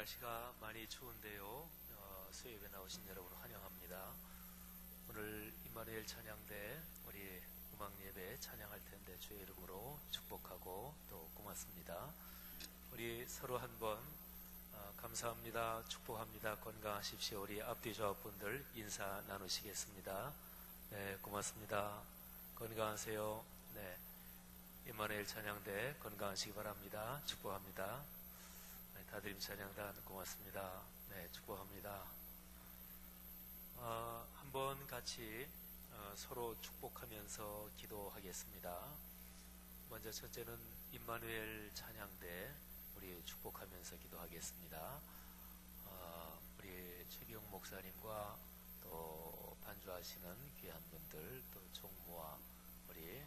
날씨가 많이 추운데요. 수요예배 나오신 여러분을 환영합니다. 오늘 임마누엘 찬양대 우리 음악예배 찬양할 텐데 주의 이름으로 축복하고 또 고맙습니다. 우리 서로 한번 감사합니다, 축복합니다, 건강하십시오. 우리 앞뒤 조합분들 인사 나누시겠습니다. 네, 고맙습니다. 건강하세요. 네, 임마누엘 찬양대 건강하시기 바랍니다. 축복합니다. 다드림 찬양단 고맙습니다. 네, 축복합니다. 한번 같이 서로 축복하면서 기도하겠습니다. 먼저 첫째는 임마누엘 찬양대 우리 축복하면서 기도하겠습니다. 우리 최기영 목사님과 또 반주하시는 귀한 분들, 또 총무와 우리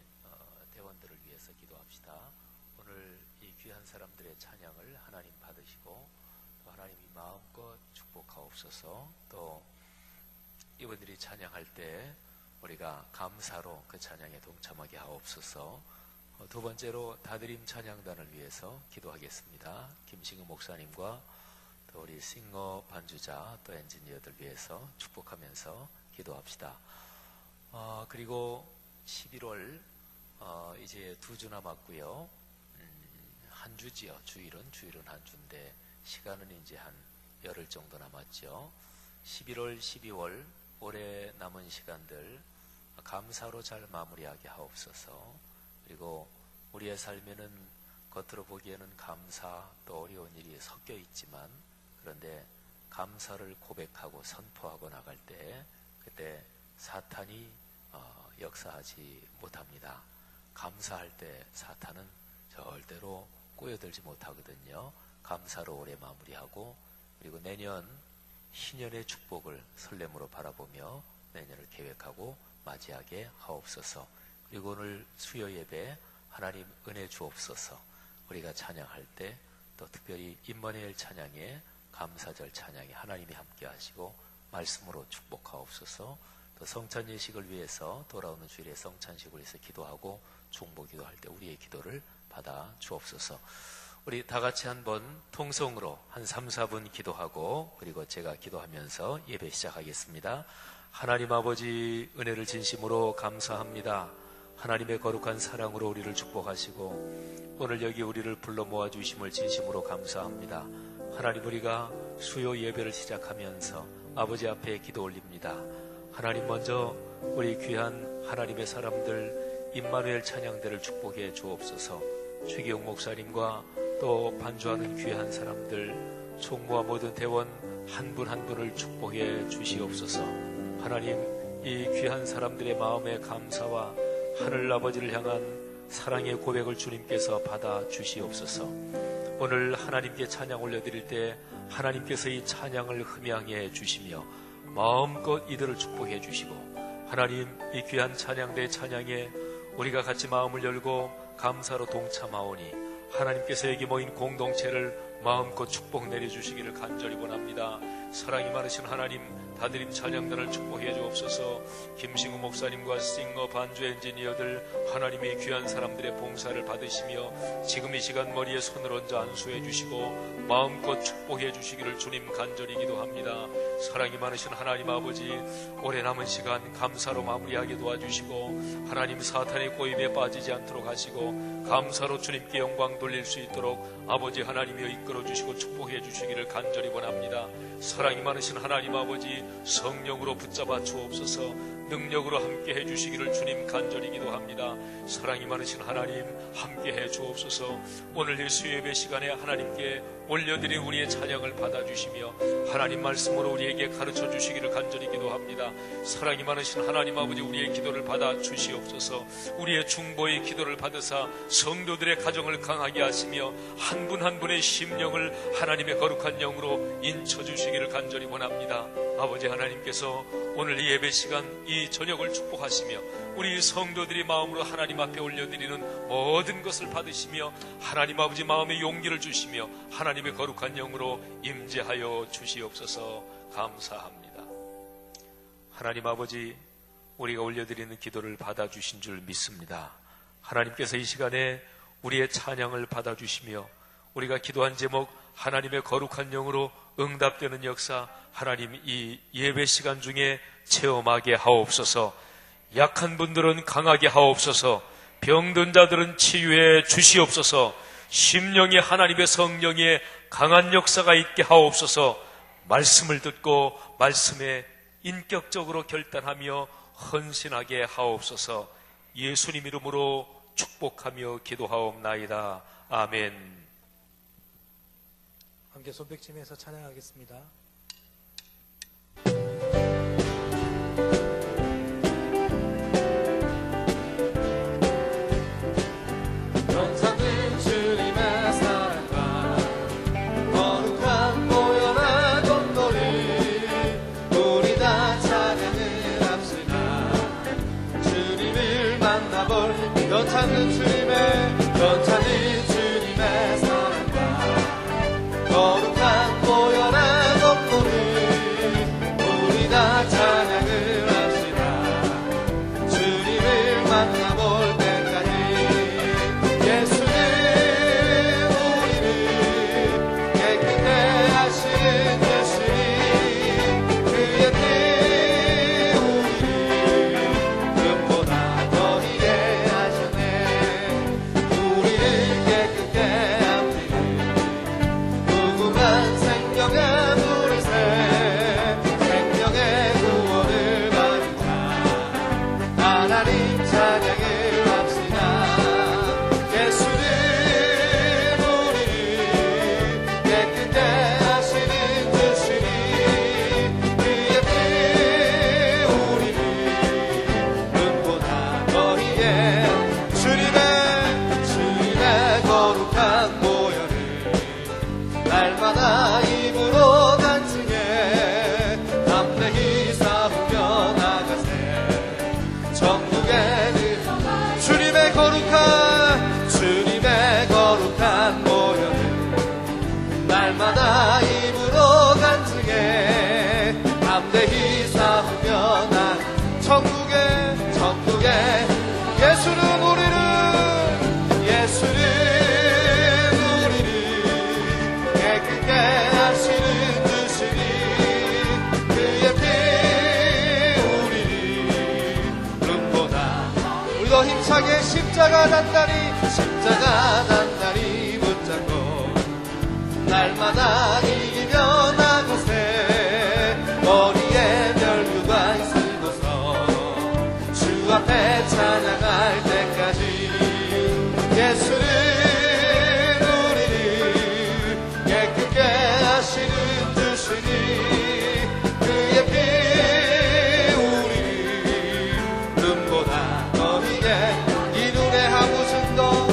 대원들을 위해서 기도합시다. 오늘 이 귀한 사람들의 찬양을 하나님 받으시고 또 하나님이 마음껏 축복하옵소서. 또 이분들이 찬양할 때 우리가 감사로 그 찬양에 동참하게 하옵소서. 두 번째로 다드림 찬양단을 위해서 기도하겠습니다. 김승우 목사님과 또 우리 싱어 반주자 또 엔지니어들 위해서 축복하면서 기도합시다. 그리고 11월 이제 2주 남았고요. 한 주지요. 주일은 한 주인데 시간은 이제 한 열흘 정도 남았죠. 11월, 12월 올해 남은 시간들 감사로 잘 마무리하게 하옵소서. 그리고 우리의 삶에는 겉으로 보기에는 감사 또 어려운 일이 섞여 있지만, 그런데 감사를 고백하고 선포하고 나갈 때 그때 사탄이 역사하지 못합니다. 감사할 때 사탄은 절대로 꼬여들지 못하거든요. 감사로 올해 마무리하고, 그리고 내년 희년의 축복을 설렘으로 바라보며 내년을 계획하고 맞이하게 하옵소서. 그리고 오늘 수요 예배 하나님 은혜 주옵소서. 우리가 찬양할 때 또 특별히 임마누엘 찬양에 감사절 찬양에 하나님이 함께 하시고 말씀으로 축복하옵소서. 또 성찬 예식을 위해서 돌아오는 주일에 성찬식을 위해서 기도하고 중보 기도할 때 우리의 기도를 받아 주옵소서. 우리 다 같이 한번 통성으로 한 3, 4분 기도하고 그리고 제가 기도하면서 예배 시작하겠습니다. 하나님 아버지, 은혜를 진심으로 감사합니다. 하나님의 거룩한 사랑으로 우리를 축복하시고 오늘 여기 우리를 불러 모아주심을 진심으로 감사합니다. 하나님, 우리가 수요 예배를 시작하면서 아버지 앞에 기도 올립니다. 하나님, 먼저 우리 귀한 하나님의 사람들 임마누엘 찬양대를 축복해 주옵소서. 최기영 목사님과 또 반주하는 귀한 사람들, 총무와 모든 대원 한 분 한 분을 축복해 주시옵소서. 하나님, 이 귀한 사람들의 마음의 감사와 하늘 아버지를 향한 사랑의 고백을 주님께서 받아 주시옵소서. 오늘 하나님께 찬양 올려드릴 때 하나님께서 이 찬양을 흠양해 주시며 마음껏 이들을 축복해 주시고, 하나님, 이 귀한 찬양대 찬양에 우리가 같이 마음을 열고 감사로 동참하오니 하나님께서 여기 모인 공동체를 마음껏 축복 내려주시기를 간절히 원합니다. 사랑이 많으신 하나님, 다드림 찬양단을 축복해 주옵소서. 김승우 목사님과 싱어 반주 엔지니어들 하나님의 귀한 사람들의 봉사를 받으시며 지금 이 시간 머리에 손을 얹어 안수해 주시고 마음껏 축복해 주시기를 주님 간절히 기도합니다. 사랑이 많으신 하나님 아버지, 올해 남은 시간 감사로 마무리하게 도와주시고 하나님, 사탄의 꼬임에 빠지지 않도록 하시고 감사로 주님께 영광 돌릴 수 있도록 아버지 하나님이여 이끌어 주시고 축복해 주시기를 간절히 원합니다. 사랑이 많으신 하나님 아버지, 성령으로 붙잡아 주옵소서. 능력으로 함께 해주시기를 주님 간절히 기도합니다. 사랑이 많으신 하나님, 함께 해주옵소서. 오늘 이 수요예배 시간에 하나님께 올려드린 우리의 찬양을 받아주시며 하나님 말씀으로 우리에게 가르쳐 주시기를 간절히 기도합니다. 사랑이 많으신 하나님 아버지, 우리의 기도를 받아 주시옵소서. 우리의 중보의 기도를 받으사 성도들의 가정을 강하게 하시며 한 분 한 분의 심령을 하나님의 거룩한 영으로 인쳐 주시기를 간절히 원합니다. 아버지 하나님께서 오늘 이 예배 시간 이 저녁을 축복하시며 우리 성도들이 마음으로 하나님 앞에 올려드리는 모든 것을 받으시며 하나님 아버지 마음의 용기를 주시며 하나님의 거룩한 영으로 임재하여 주시옵소서. 감사합니다. 하나님 아버지, 우리가 올려드리는 기도를 받아주신 줄 믿습니다. 하나님께서 이 시간에 우리의 찬양을 받아주시며 우리가 기도한 제목 하나님의 거룩한 영으로 응답되는 역사 하나님 이 예배 시간 중에 체험하게 하옵소서. 약한 분들은 강하게 하옵소서. 병든 자들은 치유해 주시옵소서. 심령이 하나님의 성령의 강한 역사가 있게 하옵소서. 말씀을 듣고 말씀에 인격적으로 결단하며 헌신하게 하옵소서. 예수님 이름으로 축복하며 기도하옵나이다. 아멘. 함께 손뼉치면서 찬양하겠습니다. 영상은 주님의 사랑과 거룩한 보혈의 공로를 우리 다 찬양을 합시다. 주님을 만나볼 연창은 주님의 사랑과 거룩한 보혈의 공로를 우리 다 찬양을 합시다. 주님을 만나볼 때까지 예수는 우리를 깨끗해 하시는 예수님, 그의 피 우리를 금보다 더 이해 하셨네. 우리를 깨끗해 하시는 무궁한 생명의 물새 생명의 구원을 받으라. 하나님 찬양을 합시다. 예수는 우리를 깨끗해 하시는 주시니 그의 피 우리를 눈보다 더 이해 주님의 거룩한 보혈을 날마다 입으로 간증해 담대히 쌓으며 나가세. 천국에는 주님의 거룩한 보혈을 날마다 입으로 간증해 담대히 쌓으며 나 천국에 예수는 우리를 깨끗게 하시는 주시니 그의 피 우리를 눈보다 우리도 힘차게 십자가 단단히 붙잡고 날마다 이기며 나가세. 머리에 멸류가 있으고서 주 앞에 찬양할 때까지 예수는 우리를 깨끗게 하시는 주시니 그의 피 우리를 눈보다 더 이게 이 눈에 아무 증거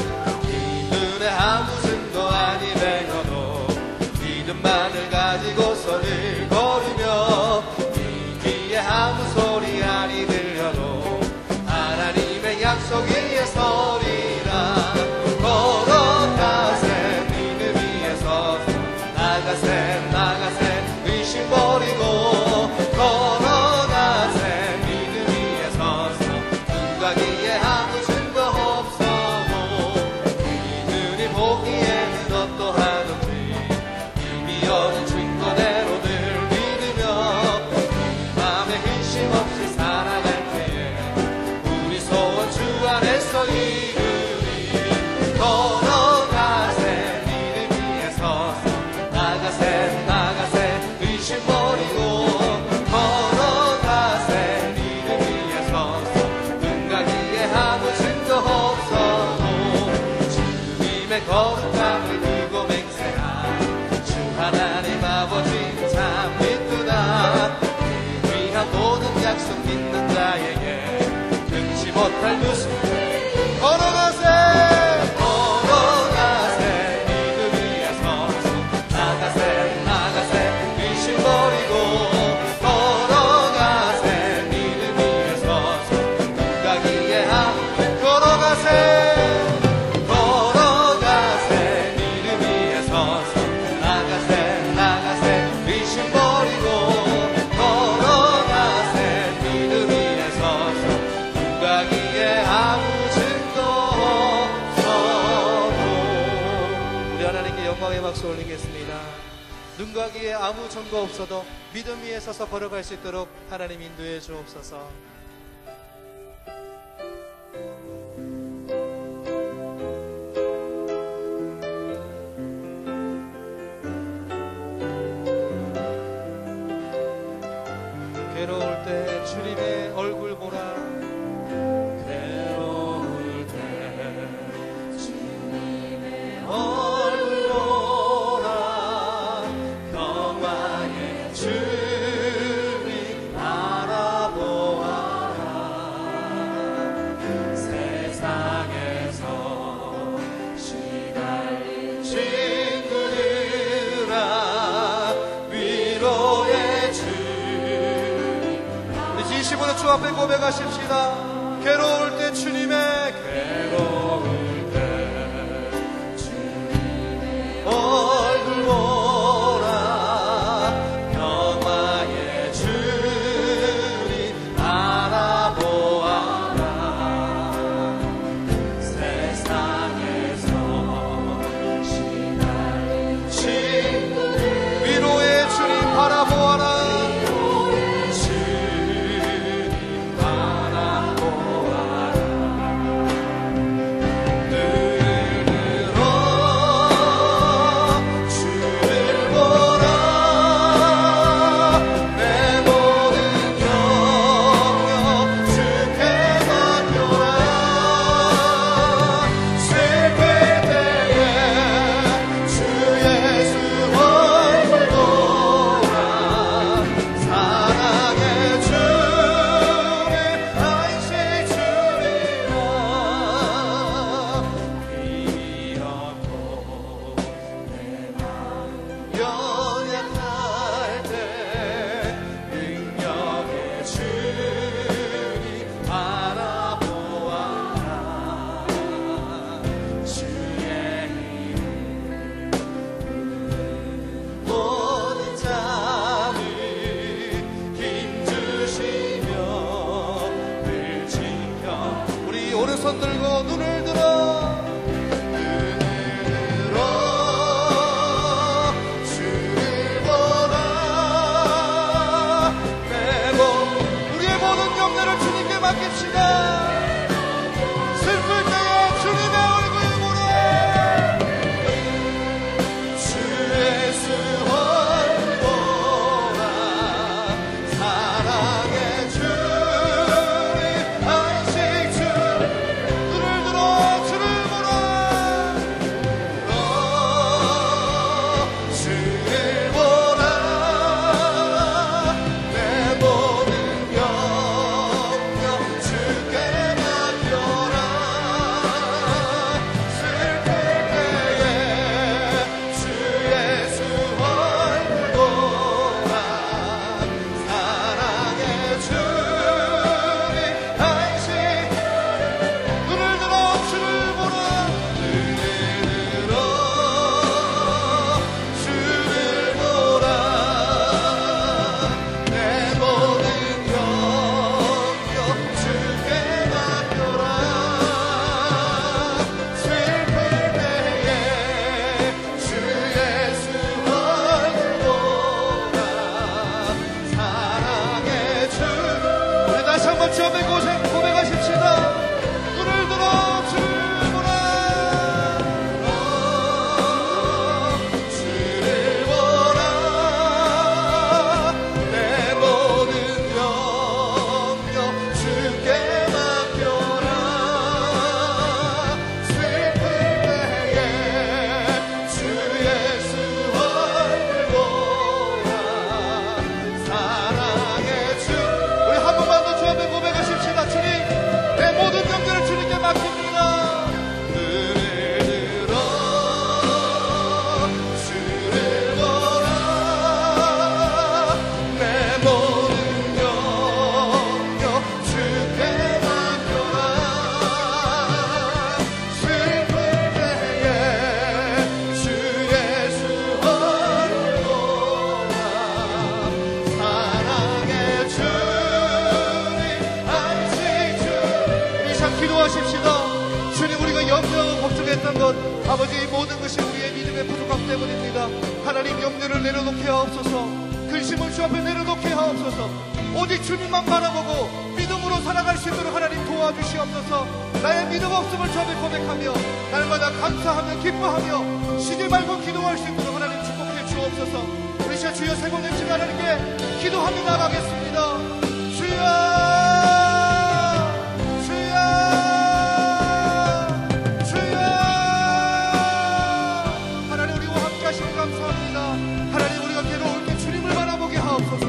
아니 되어도 믿음만을 가지고서는 걸으며 이 귀에 아무 소리 아니 들려도 하나님의 약속 위에 서리라. 걸어가세 믿음 위에 서서 나가세 의심 버리고 걸어가세 믿음 위에 서서 눈과 귀에 아무 증거 없어도 이 눈이 보기에는 어떠하든지 이미 얻은 증거대로들 믿으며 맘에 근심 없이 살아갈 때에 우리 소원 주 안에서 이루리. 걸어가세 믿음 위에 서서 나가세 의심 버리고 걸어가세 믿음 위에 서서 눈과 귀에 아무 증거 없어도 주님의 거룩함을 두고 맹세한 주 하나님 아버지 참 믿구나. 그 귀한 모든 약속 믿는 자에게 끊지 못할 무슨 걸어가세 믿음 위에 서서 나가세 의심 버리고 걸어가세 믿음 위에 서서 눈과 귀에 아무 걸어가세 믿음 위에 서서 나가세 의심 버리고 걸어가세 믿음 위에 서서 눈과 귀에 아무 증거 없어도 우리 하나님께 영광의 박수 올리겠습니다. 눈과 귀에 아무 전거 없어도 믿음 위에 서서 걸어갈 수 있도록 하나님 인도해 주옵소서. 괴로울 때 주님의 얼굴 보라. 괴로울 때 주님의 얼굴 보라. 평화의 주님 바라보아라. 세상에서 시달린 친구들아 위로의 주 진심으로 주 앞에 고백하십시다. 괴로울 때 주님의 괴로울 때 주님의 얼굴 보라. 평화의 주님 바라보아라. 세상에서 시달린 친구들 위로의 주님 바라보아라. 오른손 들고 눈을 들어 주를 보라. 우리의 모든 염려를 주님께 맡깁시다. 슬플 때에 주님의 얼굴 보라. 주 예수 얼굴 보라. 사랑의 주님 안식 주 눈을 들어 주를 보라. 주를 보라. 내 모든 염려 주께 맡겨라. 슬플 때에 주 예수 얼굴 보라. 사랑의 주님 안식 눈을 들어 주를 보라. 눈을 들어 주를 보라. 내 모든 염려 주께 맡겨라. 슬플 때에 주 예수 얼굴 보라. 사랑의 주 우리 다시 한번 주 앞에 고백하십시다. 눈을 들어 주를 보라. 주를 보라. 내 모든 염려 주께 맡겨라. 슬플 때에 주 예수 얼굴 보라. 사랑의 주 우리 한 번만 더 주 앞에 고백하십시다. 주님 내 모든 염려를 주님께 맡깁니다. 눈을 들어 주를 보라. 내 모든 염려 주께 맡겨라. 슬플 때에 주 예수 얼굴 보라. 사랑의 주님 안식 주 우리 참 기도하십시다. 주님 우리가 우리가 염려하고 걱정했던 것, 아버지, 이 모든 것이 우리의 믿음의 부족함 때문입니다. 하나님, 염려를 내려놓게 하옵소서. 근심을 주 앞에 내려놓게 하옵소서. 오직 주님만 바라보고 믿음으로 살아갈 수 있도록 하나님 도와주시옵소서. 나의 믿음 없음을 주 앞에 고백하며 날마다 감사하며 기뻐하며 쉬지 말고 기도할 수 있도록 하나님 축복해 주옵소서. 우리 시간 주여 세 번 외치며 하나님께 기도하며 나가겠습니다. 주여, 주여, 주여. 하나님, 우리와 함께 하시니 감사합니다. 하나님, 우리가 괴로울 때 주님을 바라보게 하옵소서.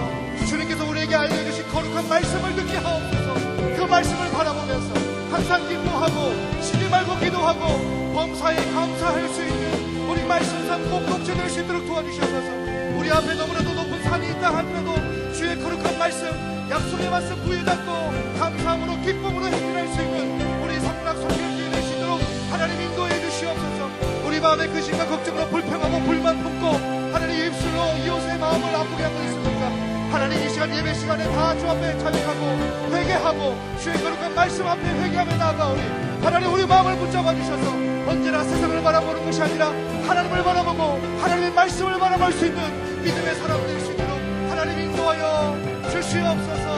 주님께서 우리에게 알려주신 거룩한 말씀을 듣게 하옵소서. 그 말씀을 바라보면서 항상 기뻐하고 쉬지 말고 기도하고 범사에 감사할 수 있는 우리 말씀상 공동체 될 수 있도록 도와주시옵소서. 우리 앞에 너무나도 높은 산이 있다 하더라도 주의 거룩한 말씀, 약속의 말씀 부여잡고 감사함으로 기쁨으로 행진할 수 있는 우리 성락 성결교회 될 수 있도록 하나님 인도해 주시옵소서. 우리 마음의 근심과 걱정으로 불평하고 불만 품고 하나님 입술로 이웃의 마음을 아프게 하고 있습니까? 하나님, 이 시간 예배 시간에 다 주 앞에 찬양하고 회개하고 주의 거룩한 말씀 앞에 회개하며 나아가오니 하나님, 우리 마음을 붙잡아 주셔서 언제나 세상을 바라보는 것이 아니라 하나님을 바라보고 하나님의 말씀을 바라볼 수 있는 믿음의 사람 될 수 있도록 하나님 인도하여 주시옵소서.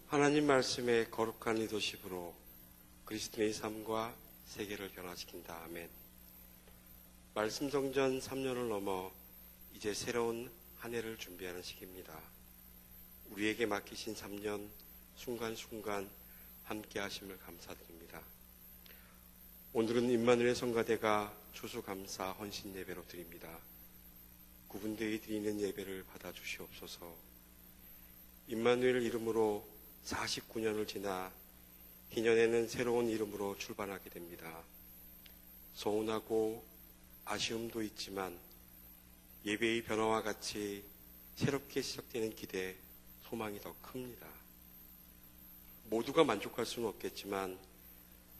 하나님 말씀의 거룩한 리더십으로 그리스도의 삶과 세계를 변화시킨다. 아멘. 말씀 성전 3년을 넘어 이제 새로운 한 해를 준비하는 시기입니다. 우리에게 맡기신 3년 순간순간 함께 하심을 감사드립니다. 오늘은 임마누엘 성가대가 추수감사 헌신 예배로 드립니다. 구분되이 드리는 예배를 받아주시옵소서. 임마누엘 이름으로 49년을 지나 희년에는 새로운 이름으로 출발하게 됩니다. 서운하고 아쉬움도 있지만 예배의 변화와 같이 새롭게 시작되는 기대, 소망이 더 큽니다. 모두가 만족할 수는 없겠지만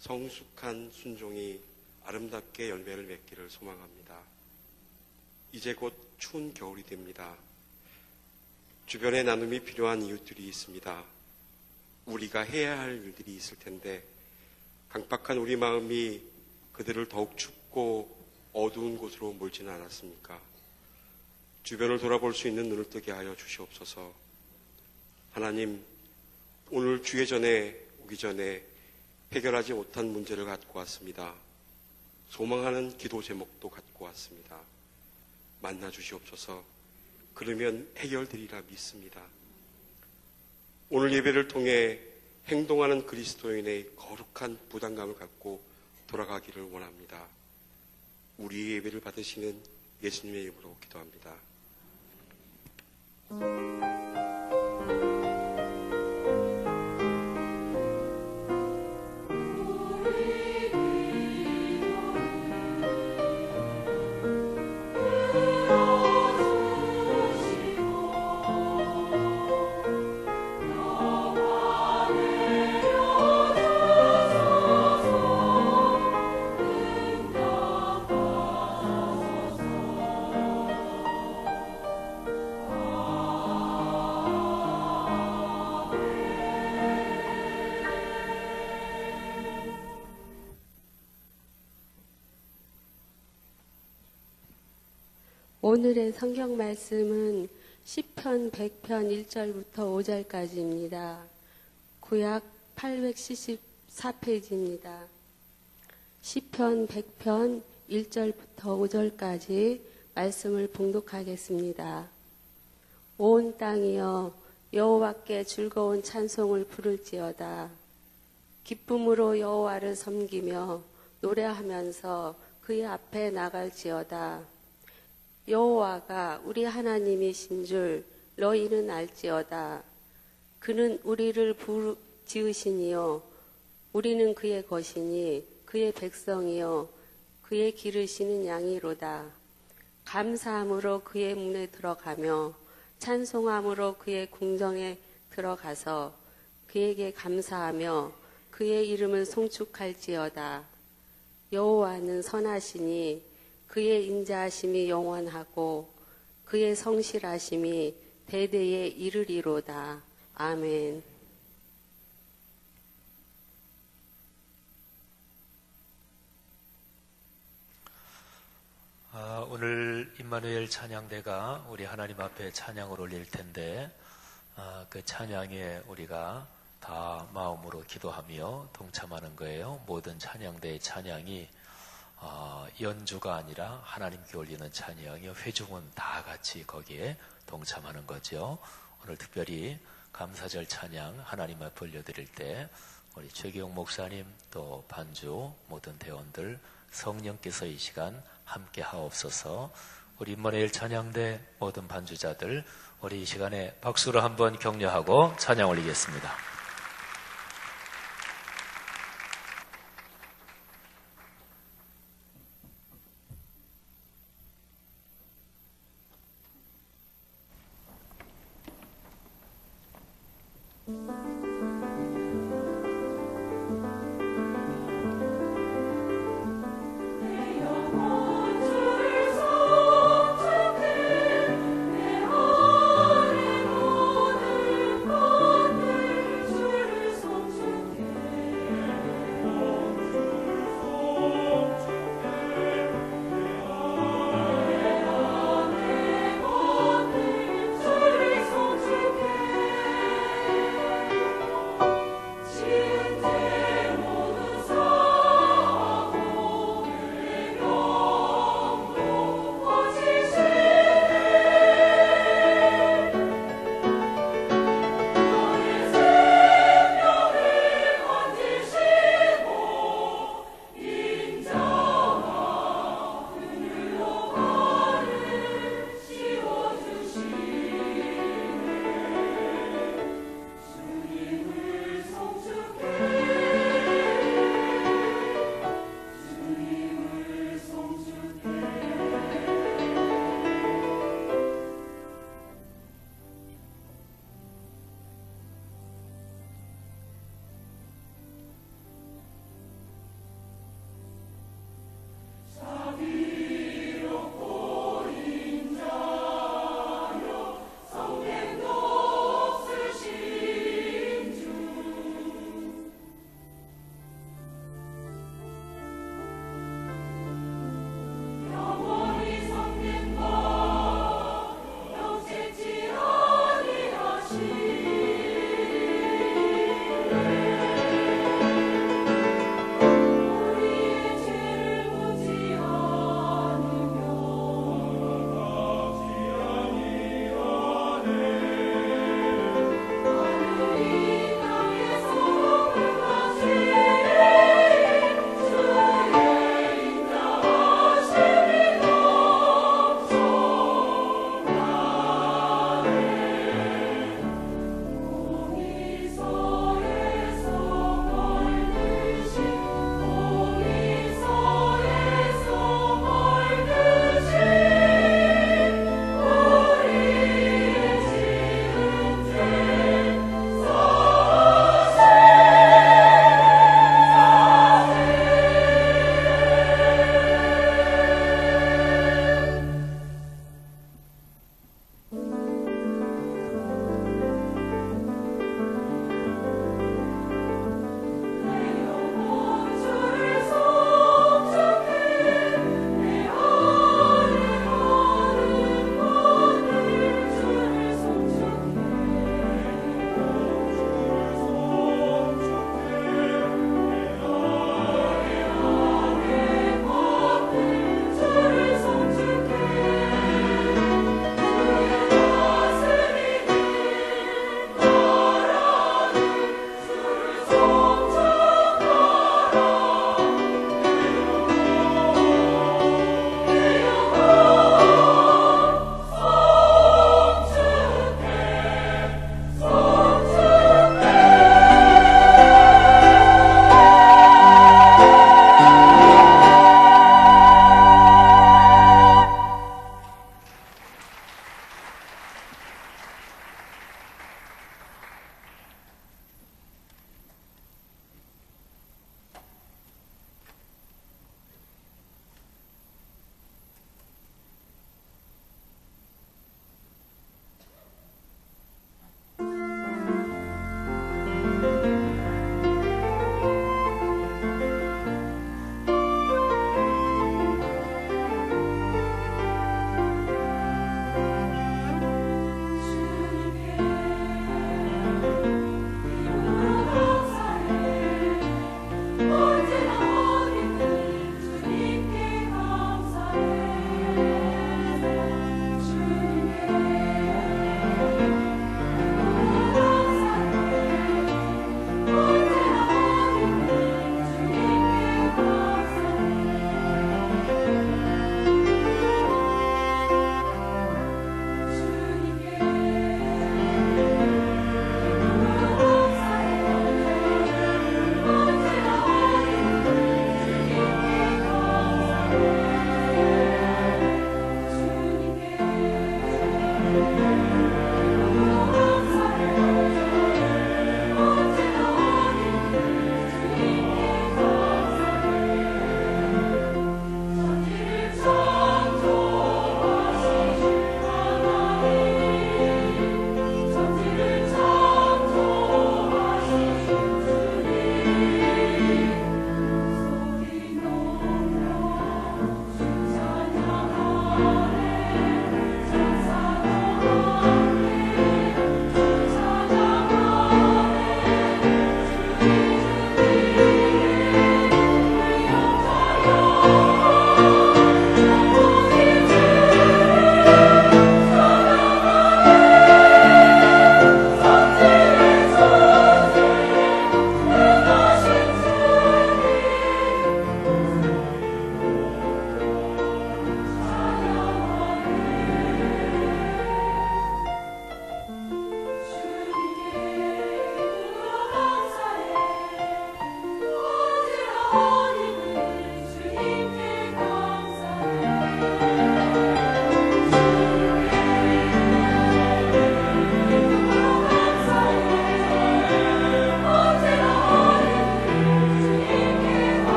성숙한 순종이 아름답게 열매를 맺기를 소망합니다. 이제 곧 추운 겨울이 됩니다. 주변에 나눔이 필요한 이웃들이 있습니다. 우리가 해야 할 일들이 있을 텐데 강박한 우리 마음이 그들을 더욱 춥고 어두운 곳으로 몰지는 않았습니까? 주변을 돌아볼 수 있는 눈을 뜨게 하여 주시옵소서. 하나님, 오늘 주의 전에 오기 전에 해결하지 못한 문제를 갖고 왔습니다. 소망하는 기도 제목도 갖고 왔습니다. 만나 주시옵소서. 그러면 해결되리라 믿습니다. 오늘 예배를 통해 행동하는 그리스도인의 거룩한 부담감을 갖고 돌아가기를 원합니다. 우리의 예배를 받으시는 예수님의 이름으로 기도합니다. 오늘의 성경 말씀은 시편 100편 1절부터 5절까지입니다. 구약 874페이지입니다. 시편 100편 1절부터 5절까지 말씀을 봉독하겠습니다. 온 땅이여 여호와께 즐거운 찬송을 부를지어다. 기쁨으로 여호와를 섬기며 노래하면서 그의 앞에 나갈지어다. 여호와가 우리 하나님이신 줄 너희는 알지어다. 그는 우리를 지으시니요 우리는 그의 것이니 그의 백성이요 그의 기르시는 양이로다. 감사함으로 그의 문에 들어가며 찬송함으로 그의 궁정에 들어가서 그에게 감사하며 그의 이름을 송축할지어다. 여호와는 선하시니 그의 인자하심이 영원하고 그의 성실하심이 대대에 이르리로다. 아멘. 오늘 임마누엘 찬양대가 우리 하나님 앞에 찬양을 올릴 텐데 그 찬양에 우리가 다 마음으로 기도하며 동참하는 거예요. 모든 찬양대의 찬양이 연주가 아니라 하나님께 올리는 찬양이요. 회중은 다 같이 거기에 동참하는 거죠. 오늘 특별히 감사절 찬양 하나님 앞에 올려드릴 때 우리 최기용 목사님 또 반주 모든 대원들 성령께서 이 시간 함께 하옵소서. 우리 임마누엘 찬양대 모든 반주자들 우리 이 시간에 박수로 한번 격려하고 찬양 올리겠습니다.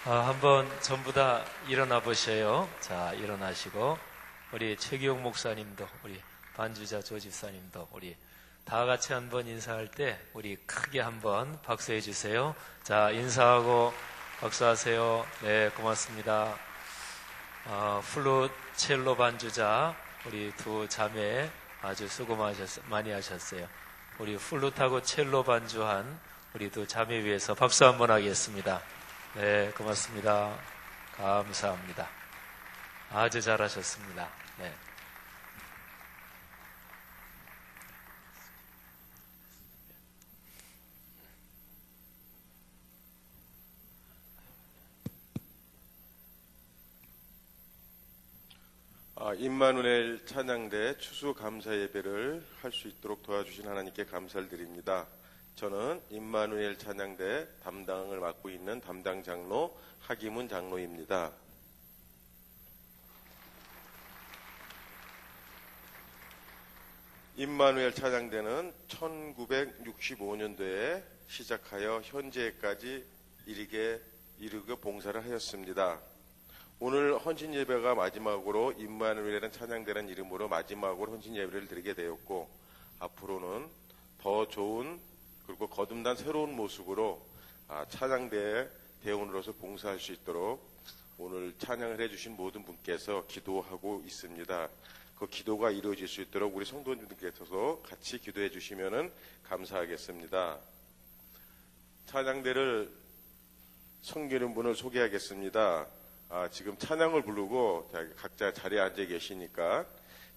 한번 전부 다 일어나 보셔요. 자, 일어나시고 우리 최기용 목사님도, 우리 반주자 조 집사님도 우리 다 같이 한번 인사할 때 우리 크게 한번 박수해 주세요. 자, 인사하고 박수하세요. 네, 고맙습니다. 플룻, 첼로 반주자 우리 두 자매 아주 수고 많이 하셨어요. 우리 플룻하고 첼로 반주한 우리 두 자매 위해서 박수 한번 하겠습니다. 네, 고맙습니다. 감사합니다. 아주 잘하셨습니다. 네. 임마누엘 찬양대 추수감사 예배를 할 수 있도록 도와주신 하나님께 감사를 드립니다. 저는 임마누엘 찬양대 담당을 맡고 있는 담당 장로 하기문 장로입니다. 임마누엘 찬양대는 1965년도에 시작하여 현재까지 이르게 봉사를 하였습니다. 오늘 헌신 예배가 마지막으로 임마누엘이라는 찬양대라는 이름으로 마지막으로 헌신 예배를 드리게 되었고, 앞으로는 더 좋은 그리고 거듭난 새로운 모습으로 찬양대의 대원으로서 봉사할 수 있도록 오늘 찬양을 해주신 모든 분께서 기도하고 있습니다. 그 기도가 이루어질 수 있도록 우리 성도님들께서 같이 기도해 주시면 감사하겠습니다. 찬양대를 섬기는 분을 소개하겠습니다. 지금 찬양을 부르고 각자 자리에 앉아 계시니까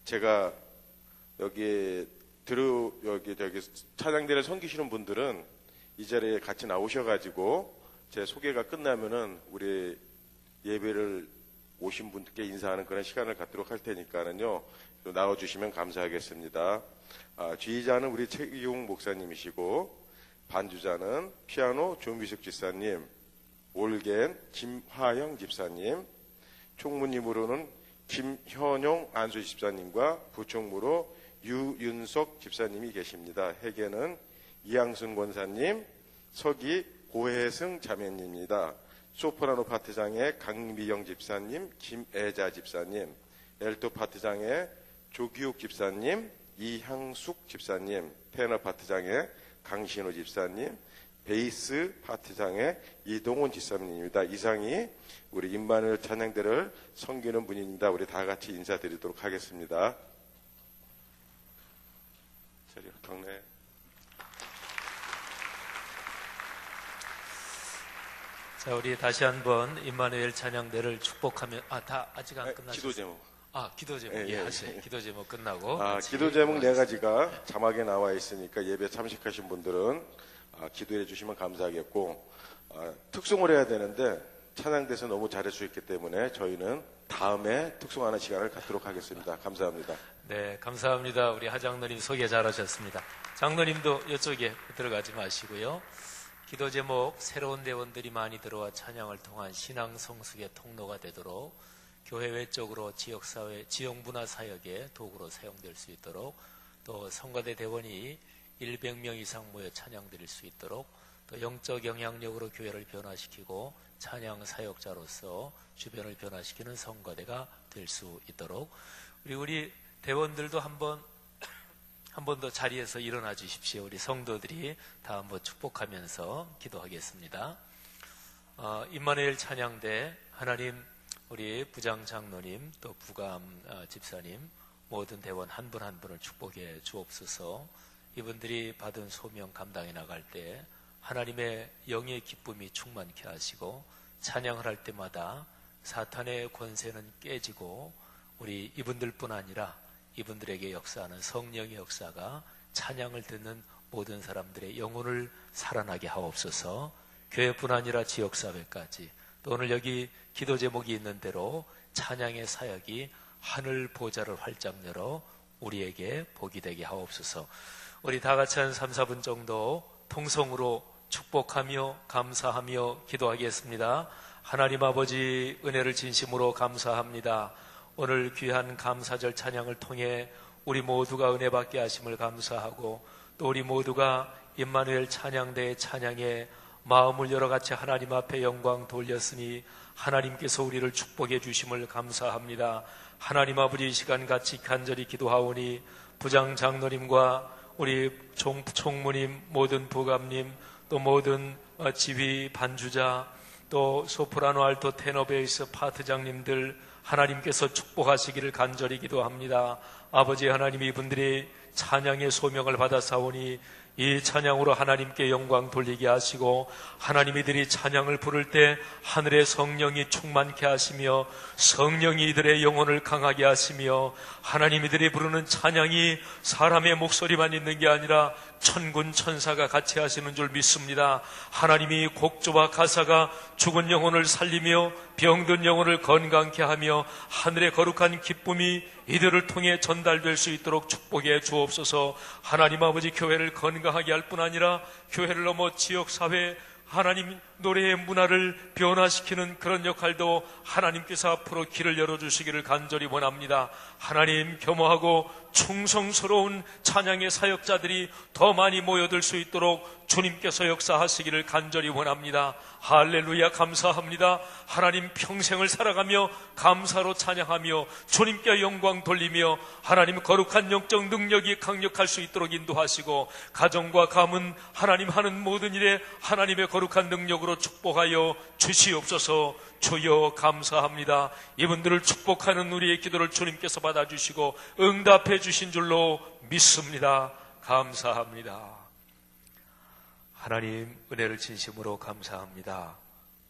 제가 여기 찬양대를 섬기시는 분들은 이 자리에 같이 나오셔가지고 제 소개가 끝나면은 우리 예배를 오신 분들께 인사하는 그런 시간을 갖도록 할 테니까는요, 나와주시면 감사하겠습니다. 지휘자는 우리 최기용 목사님이시고, 반주자는 피아노 조미숙 집사님, 올겐 김화영 집사님, 총무님으로는 김현용 안수 집사님과 부총무로 유윤석 집사님이 계십니다. 회계는 이양순 권사님, 서기 고혜승 자매님입니다. 소프라노 파트장의 강미영 집사님, 김애자 집사님, 엘토 파트장의 조기욱 집사님, 이향숙 집사님, 테너 파트장의 강신호 집사님, 베이스 파트장의 이동훈 집사님입니다. 이상이 우리 임마누엘 찬양대를 섬기는 분입니다. 우리 다 같이 인사드리도록 하겠습니다. 자리 경례. 자, 우리 다시 한번 임마누엘 찬양대를 축복하면 아직 안 끝났어요. 기도 제목. 기도 제목 하세요. 기도 제목 끝나고 기도 제목 네 가지가 자막에 나와 있으니까 예배 참석하신 분들은 기도해 주시면 감사하겠고, 특송을 해야 되는데 찬양대에서 너무 잘할 수 있기 때문에 저희는 다음에 특송하는 시간을 갖도록 하겠습니다. 감사합니다. 네, 감사합니다. 우리 하장로님 소개 잘하셨습니다. 장로님도 이쪽에 들어가지 마시고요. 기도 제목, 새로운 대원들이 많이 들어와 찬양을 통한 신앙 성숙의 통로가 되도록 교회 외적으로 지역사회, 지역문화사역의 도구로 사용될 수 있도록, 또 성가대 대원이 100명 이상 모여 찬양 드릴 수 있도록, 또 영적 영향력으로 교회를 변화시키고 찬양 사역자로서 주변을 변화시키는 성가대가 될 수 있도록 우리 대원들도 한 번 더 자리에서 일어나 주십시오. 우리 성도들이 다 한번 축복하면서 기도하겠습니다. 임마누엘 찬양대 하나님, 우리 부장 장로님, 또 부감 집사님, 모든 대원 한 분 한 분을 축복해 주옵소서. 이분들이 받은 소명 감당해 나갈 때 하나님의 영의 기쁨이 충만케 하시고, 찬양을 할 때마다 사탄의 권세는 깨지고, 우리 이분들뿐 아니라 이분들에게 역사하는 성령의 역사가 찬양을 듣는 모든 사람들의 영혼을 살아나게 하옵소서. 교회뿐 아니라 지역사회까지, 또 오늘 여기 기도 제목이 있는 대로 찬양의 사역이 하늘 보좌를 활짝 열어 우리에게 복이 되게 하옵소서. 우리 다 같이 한 3, 4분 정도 통성으로 축복하며 감사하며 기도하겠습니다. 하나님 아버지, 은혜를 진심으로 감사합니다. 오늘 귀한 감사절 찬양을 통해 우리 모두가 은혜 받게 하심을 감사하고, 또 우리 모두가 임마누엘 찬양대의 찬양에 마음을 여러 같이 하나님 앞에 영광 돌렸으니 하나님께서 우리를 축복해 주심을 감사합니다. 하나님 아버지, 이 시간 같이 간절히 기도하오니 부장 장로님과 우리 총무님, 모든 부감님, 또 모든 지휘 반주자, 또 소프라노, 알토, 테너, 베이스 파트장님들 하나님께서 축복하시기를 간절히 기도합니다. 아버지 하나님, 이분들이 찬양의 소명을 받아사오니 이 찬양으로 하나님께 영광 돌리게 하시고, 하나님 이들이 찬양을 부를 때 하늘의 성령이 충만케 하시며 성령이 이들의 영혼을 강하게 하시며, 하나님 이들이 부르는 찬양이 사람의 목소리만 있는 게 아니라 천군 천사가 같이 하시는 줄 믿습니다. 하나님이 곡조와 가사가 죽은 영혼을 살리며 병든 영혼을 건강케 하며 하늘의 거룩한 기쁨이 이들을 통해 전달될 수 있도록 축복해 주옵소서. 하나님 아버지, 교회를 건강하게 할 뿐 아니라 교회를 넘어 지역사회, 하나님 노래의 문화를 변화시키는 그런 역할도 하나님께서 앞으로 길을 열어주시기를 간절히 원합니다. 하나님, 겸허하고 충성스러운 찬양의 사역자들이 더 많이 모여들 수 있도록 주님께서 역사하시기를 간절히 원합니다. 할렐루야, 감사합니다. 하나님, 평생을 살아가며 감사로 찬양하며 주님께 영광 돌리며 하나님 거룩한 영적 능력이 강력할 수 있도록 인도하시고, 가정과 가문, 하나님 하는 모든 일에 하나님의 거룩한 능력으로 축복하여 주시옵소서. 주여 감사합니다. 이분들을 축복하는 우리의 기도를 주님께서 받아주시고 응답해 주신 줄로 믿습니다. 감사합니다. 하나님, 은혜를 진심으로 감사합니다.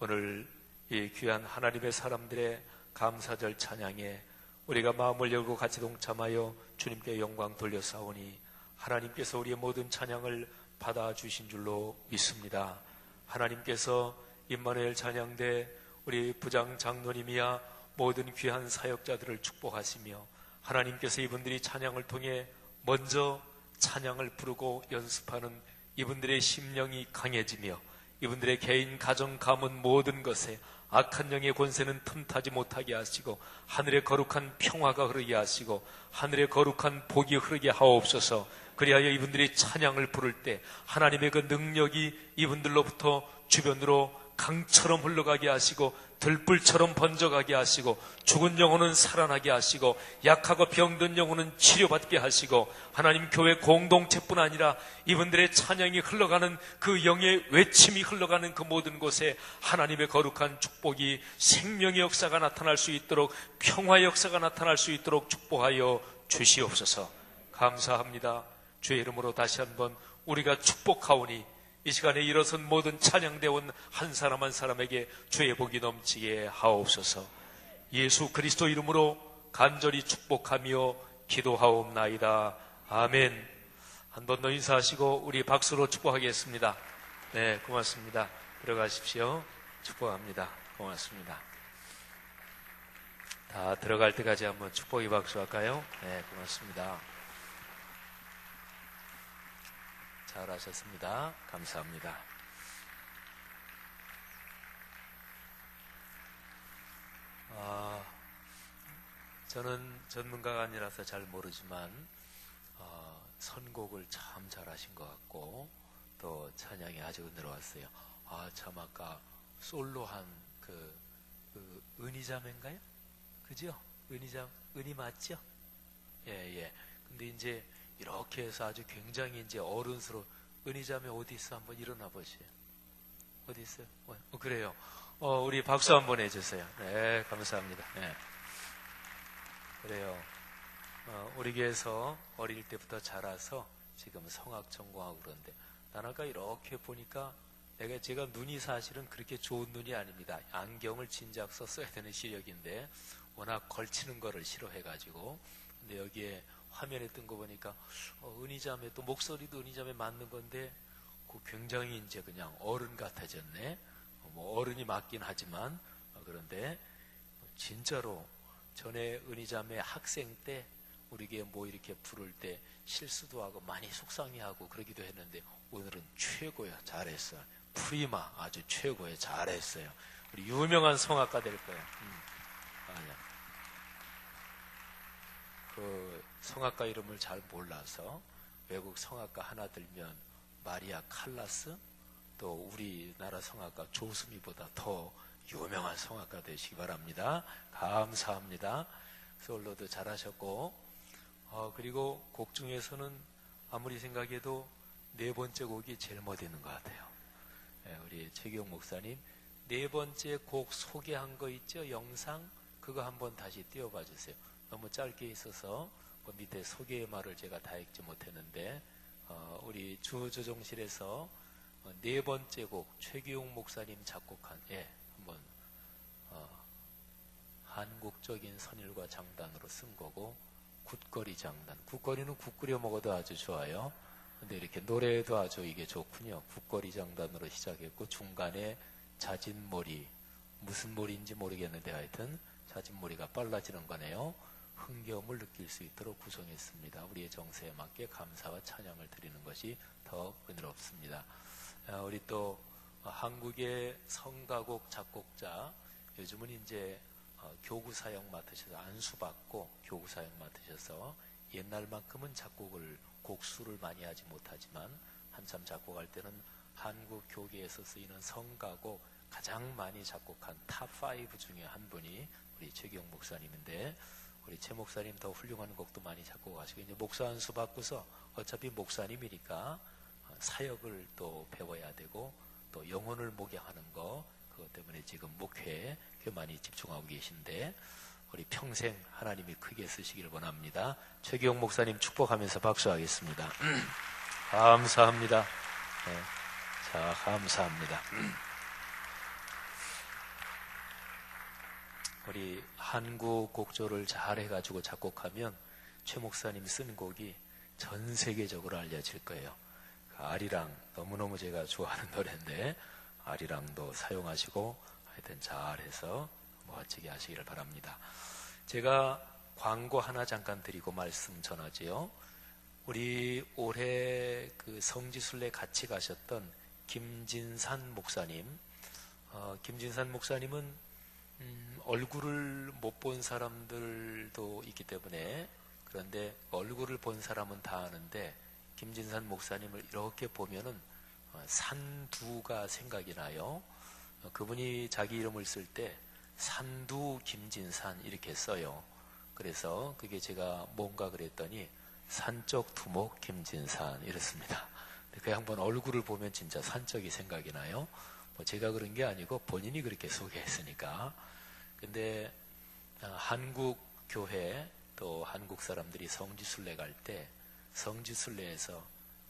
오늘 이 귀한 하나님의 사람들의 감사절 찬양에 우리가 마음을 열고 같이 동참하여 주님께 영광 돌려사오니 하나님께서 우리의 모든 찬양을 받아주신 줄로 믿습니다. 하나님께서 임마누엘 찬양대 우리 부장 장로님이야 모든 귀한 사역자들을 축복하시며, 하나님께서 이분들이 찬양을 통해 먼저 찬양을 부르고 연습하는 이분들의 심령이 강해지며 이분들의 개인, 가정, 가문 모든 것에 악한 영의 권세는 틈타지 못하게 하시고 하늘의 거룩한 평화가 흐르게 하시고 하늘의 거룩한 복이 흐르게 하옵소서. 그리하여 이분들이 찬양을 부를 때 하나님의 그 능력이 이분들로부터 주변으로 강처럼 흘러가게 하시고 들불처럼 번져가게 하시고 죽은 영혼은 살아나게 하시고 약하고 병든 영혼은 치료받게 하시고, 하나님 교회 공동체뿐 아니라 이분들의 찬양이 흘러가는 그 영의 외침이 흘러가는 그 모든 곳에 하나님의 거룩한 축복이, 생명의 역사가 나타날 수 있도록, 평화의 역사가 나타날 수 있도록 축복하여 주시옵소서. 감사합니다. 주의 이름으로 다시 한번 우리가 축복하오니 이 시간에 일어선 모든 찬양대원 한 사람 한 사람에게 주의 복이 넘치게 하옵소서. 예수 그리스도 이름으로 간절히 축복하며 기도하옵나이다. 아멘. 한 번 더 인사하시고 우리 박수로 축복하겠습니다. 네, 고맙습니다. 들어가십시오. 축복합니다. 고맙습니다. 다 들어갈 때까지 한번 축복의 박수 할까요? 네, 고맙습니다. 잘하셨습니다. 감사합니다. 저는 전문가가 아니라서 잘 모르지만 선곡을 참 잘하신 것 같고 또 찬양이 아주 늘어왔어요. 참 아까 솔로한 그 은희자매인가요? 그죠? 은희 맞죠? 예. 근데 이제 이렇게 해서 아주 굉장히 이제 어른스러운 은희자매 어디 있어? 한번 일어나 보세요. 어디 있어요? 그래요. 우리 박수 한번 해주세요. 네, 감사합니다. 네. 그래요. 우리 교회에서 어릴 때부터 자라서 지금 성악 전공하고 그러는데, 난 아까 이렇게 보니까 제가 눈이 사실은 그렇게 좋은 눈이 아닙니다. 안경을 진작 썼어야 되는 시력인데 워낙 걸치는 거를 싫어해가지고. 근데 여기에 화면에 뜬 거 보니까 은희자매, 또 목소리도 은희자매 맞는 건데 굉장히 이제 그냥 어른 같아졌네. 뭐 어른이 맞긴 하지만 그런데 진짜로 전에 은희자매 학생 때 우리에게 뭐 이렇게 부를 때 실수도 하고 많이 속상해하고 그러기도 했는데 오늘은 최고야. 잘했어요. 프리마 아주 최고야. 잘했어요. 우리 유명한 성악가 될 거야. 아니야. 그 성악가 이름을 잘 몰라서 외국 성악가 하나 들면 마리아 칼라스, 또 우리나라 성악가 조수미보다 더 유명한 성악가 되시기 바랍니다. 감사합니다. 솔로도 잘하셨고, 그리고 곡 중에서는 아무리 생각해도 네 번째 곡이 제일 멋있는 것 같아요. 우리 최기용 목사님, 네 번째 곡 소개한 거 있죠? 영상? 그거 한번 다시 띄워봐 주세요. 너무 짧게 있어서 그 밑에 소개의 말을 제가 다 읽지 못했는데, 우리 주조정실에서 네 번째 곡 최기용 목사님 작곡한, 한번 한국적인 선율과 장단으로 쓴 거고, 굿거리 장단. 굿거리는 국 끓여 먹어도 아주 좋아요. 근데 이렇게 노래도 아주 이게 좋군요. 굿거리 장단으로 시작했고, 중간에 자진몰이, 무슨 몰인지 모르겠는데 하여튼 자진몰이가 빨라지는 거네요. 흥겨움을 느낄 수 있도록 구성했습니다. 우리의 정서에 맞게 감사와 찬양을 드리는 것이 더 은혜롭습니다. 우리 또 한국의 성가곡 작곡자, 요즘은 이제 교구 사역 맡으셔서 안수받고 교구 사역 맡으셔서 옛날만큼은 작곡을 곡수를 많이 하지 못하지만 한참 작곡할 때는 한국 교계에서 쓰이는 성가곡 가장 많이 작곡한 탑5 중에 한 분이 우리 최기용 목사님인데, 우리 최 목사님 더 훌륭한 곡도 많이 작곡하시고, 이제 목사 안수 받고서 어차피 목사님이니까 사역을 또 배워야 되고 또 영혼을 목양하는 거, 그것 때문에 지금 목회에 많이 집중하고 계신데, 우리 평생 하나님이 크게 쓰시기를 원합니다. 최기용 목사님 축복하면서 박수하겠습니다. 감사합니다. 네. 자, 감사합니다. 우리 한국 곡조를 잘 해가지고 작곡하면 최 목사님 쓴 곡이 전 세계적으로 알려질 거예요. 그 아리랑, 너무너무 제가 좋아하는 노래인데 아리랑도 사용하시고 하여튼 잘해서 멋지게 하시기를 바랍니다. 제가 광고 하나 잠깐 드리고 말씀 전하지요. 우리 올해 그 성지순례 같이 가셨던 김진산 목사님, 김진산 목사님은 얼굴을 못 본 사람들도 있기 때문에, 그런데 얼굴을 본 사람은 다 아는데 김진산 목사님을 이렇게 보면은 산두가 생각이 나요. 그분이 자기 이름을 쓸 때 산두 김진산 이렇게 써요. 그래서 그게 제가 뭔가 그랬더니 산적 두목 김진산 이랬습니다. 그 양반 얼굴을 보면 진짜 산적이 생각이 나요. 뭐 제가 그런 게 아니고 본인이 그렇게 소개했으니까. 근데 한국 교회 또 한국 사람들이 성지순례 갈 때 성지순례에서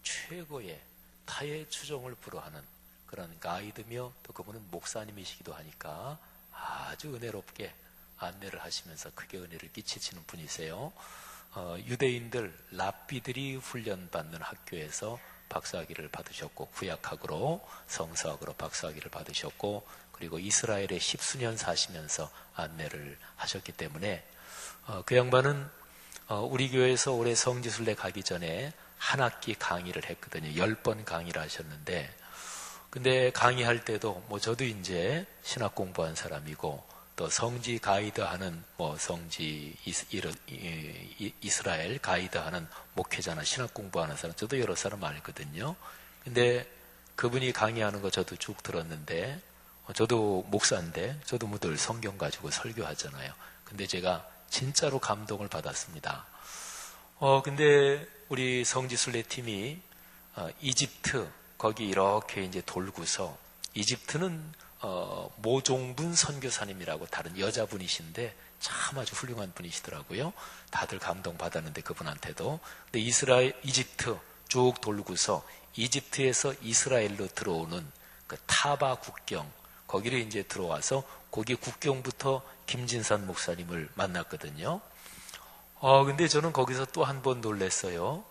최고의 타의 추종을 불허하는 그런 가이드며, 또 그분은 목사님이시기도 하니까 아주 은혜롭게 안내를 하시면서 크게 은혜를 끼치시는 분이세요. 유대인들 랍비들이 훈련받는 학교에서 박사학위를 받으셨고, 구약학으로 성서학으로 박사학위를 받으셨고, 그리고 이스라엘에 10수년 사시면서 안내를 하셨기 때문에 그 양반은 우리 교회에서 올해 성지순례 가기 전에 한 학기 강의를 했거든요. 10번 강의를 하셨는데, 근데 강의할 때도 뭐 저도 이제 신학 공부한 사람이고 또 성지 가이드하는 뭐 성지 이스라엘 가이드하는 목회자나 신학 공부하는 사람 저도 여러 사람 알거든요. 근데 그분이 강의하는 거 저도 쭉 들었는데, 저도 목사인데 저도 뭐 늘 성경 가지고 설교하잖아요. 근데 제가 진짜로 감동을 받았습니다. 근데 우리 성지순례 팀이 이집트 거기 이렇게 이제 돌고서, 이집트는 모종분 선교사님이라고 다른 여자분이신데 참 아주 훌륭한 분이시더라고요. 다들 감동받았는데 그분한테도. 근데 이집트 쭉 돌고서 이집트에서 이스라엘로 들어오는 그 타바 국경, 거기를 이제 들어와서 거기 국경부터 김진산 목사님을 만났거든요. 근데 저는 거기서 또 한 번 놀랐어요.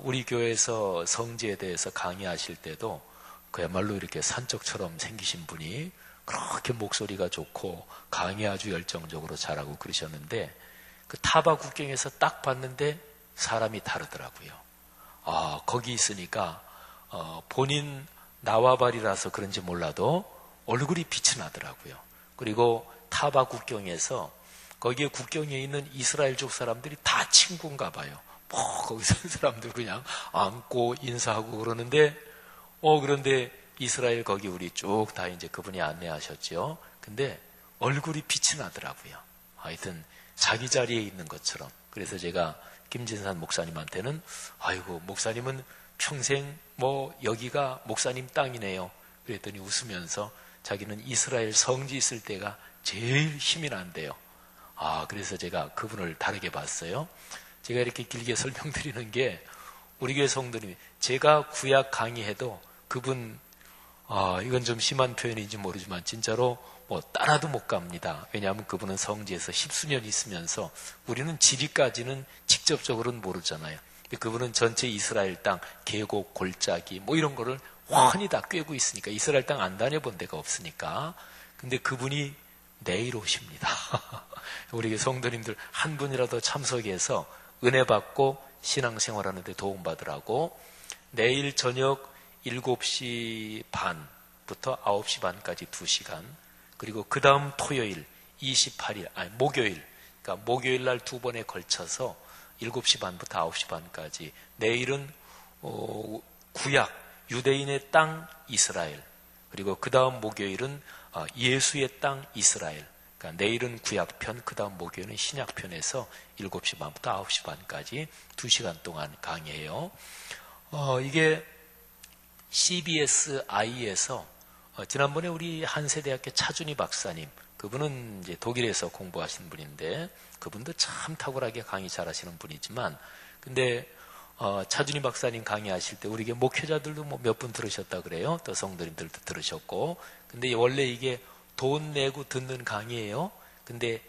우리 교회에서 성지에 대해서 강의하실 때도 그야말로 이렇게 산적처럼 생기신 분이 그렇게 목소리가 좋고 강의 아주 열정적으로 잘하고 그러셨는데, 그 타바 국경에서 딱 봤는데 사람이 다르더라고요. 거기 있으니까 본인 나와발이라서 그런지 몰라도 얼굴이 빛이 나더라고요. 그리고 타바 국경에서 거기에 국경에 있는 이스라엘족 사람들이 다 친구인가 봐요. 거기 선 사람들 그냥 안고 인사하고 그러는데, 그런데 이스라엘 거기 우리 쭉 다 이제 그분이 안내하셨죠. 근데 얼굴이 빛이 나더라고요. 하여튼 자기 자리에 있는 것처럼. 그래서 제가 김진산 목사님한테는 아이고 목사님은 평생 뭐 여기가 목사님 땅이네요. 그랬더니 웃으면서 자기는 이스라엘 성지 있을 때가 제일 힘이 난대요. 그래서 제가 그분을 다르게 봤어요. 제가 이렇게 길게 설명드리는 게 우리 교회 성도님이 제가 구약 강의해도 그분 이건 좀 심한 표현인지 모르지만 진짜로 뭐 따라도 못 갑니다. 왜냐하면 그분은 성지에서 10수년 있으면서 우리는 지리까지는 직접적으로는 모르잖아요. 근데 그분은 전체 이스라엘 땅 계곡, 골짜기 뭐 이런 거를 환히 다 꿰고 있으니까 이스라엘 땅 안 다녀본 데가 없으니까. 근데 그분이 내일 오십니다. 우리 성도님들 한 분이라도 참석해서 은혜 받고 신앙생활하는 데 도움받으라고 내일 저녁 7시 반부터 9시 반까지 2시간, 그리고 그 다음 토요일 28일, 목요일, 그러니까 목요일 날 2번에 걸쳐서 7시 반부터 9시 반까지, 내일은 구약 유대인의 땅 이스라엘, 그리고 그 다음 목요일은 예수의 땅 이스라엘. 그러니까 내일은 구약편, 그 다음 목요일은 신약편에서 7시 반부터 9시 반까지 2시간 동안 강의해요. 이게 CBSI에서 지난번에 우리 한세대학교 차준희 박사님, 그분은 이제 독일에서 공부하신 분인데 그분도 참 탁월하게 강의 잘하시는 분이지만, 근데 차준희 박사님 강의하실 때 우리 목회자들도 뭐 몇 분 들으셨다 그래요. 또 성도님들도 들으셨고. 근데 원래 이게 돈 내고 듣는 강의예요. 근데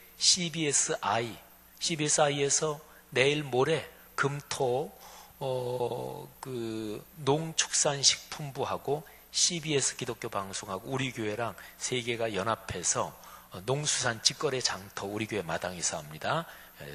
CBSI에서 내일 모레 금토 그 농축산식품부하고 CBS 기독교 방송하고 우리 교회랑 세 개가 연합해서 농수산 직거래 장터 우리 교회 마당에서 합니다.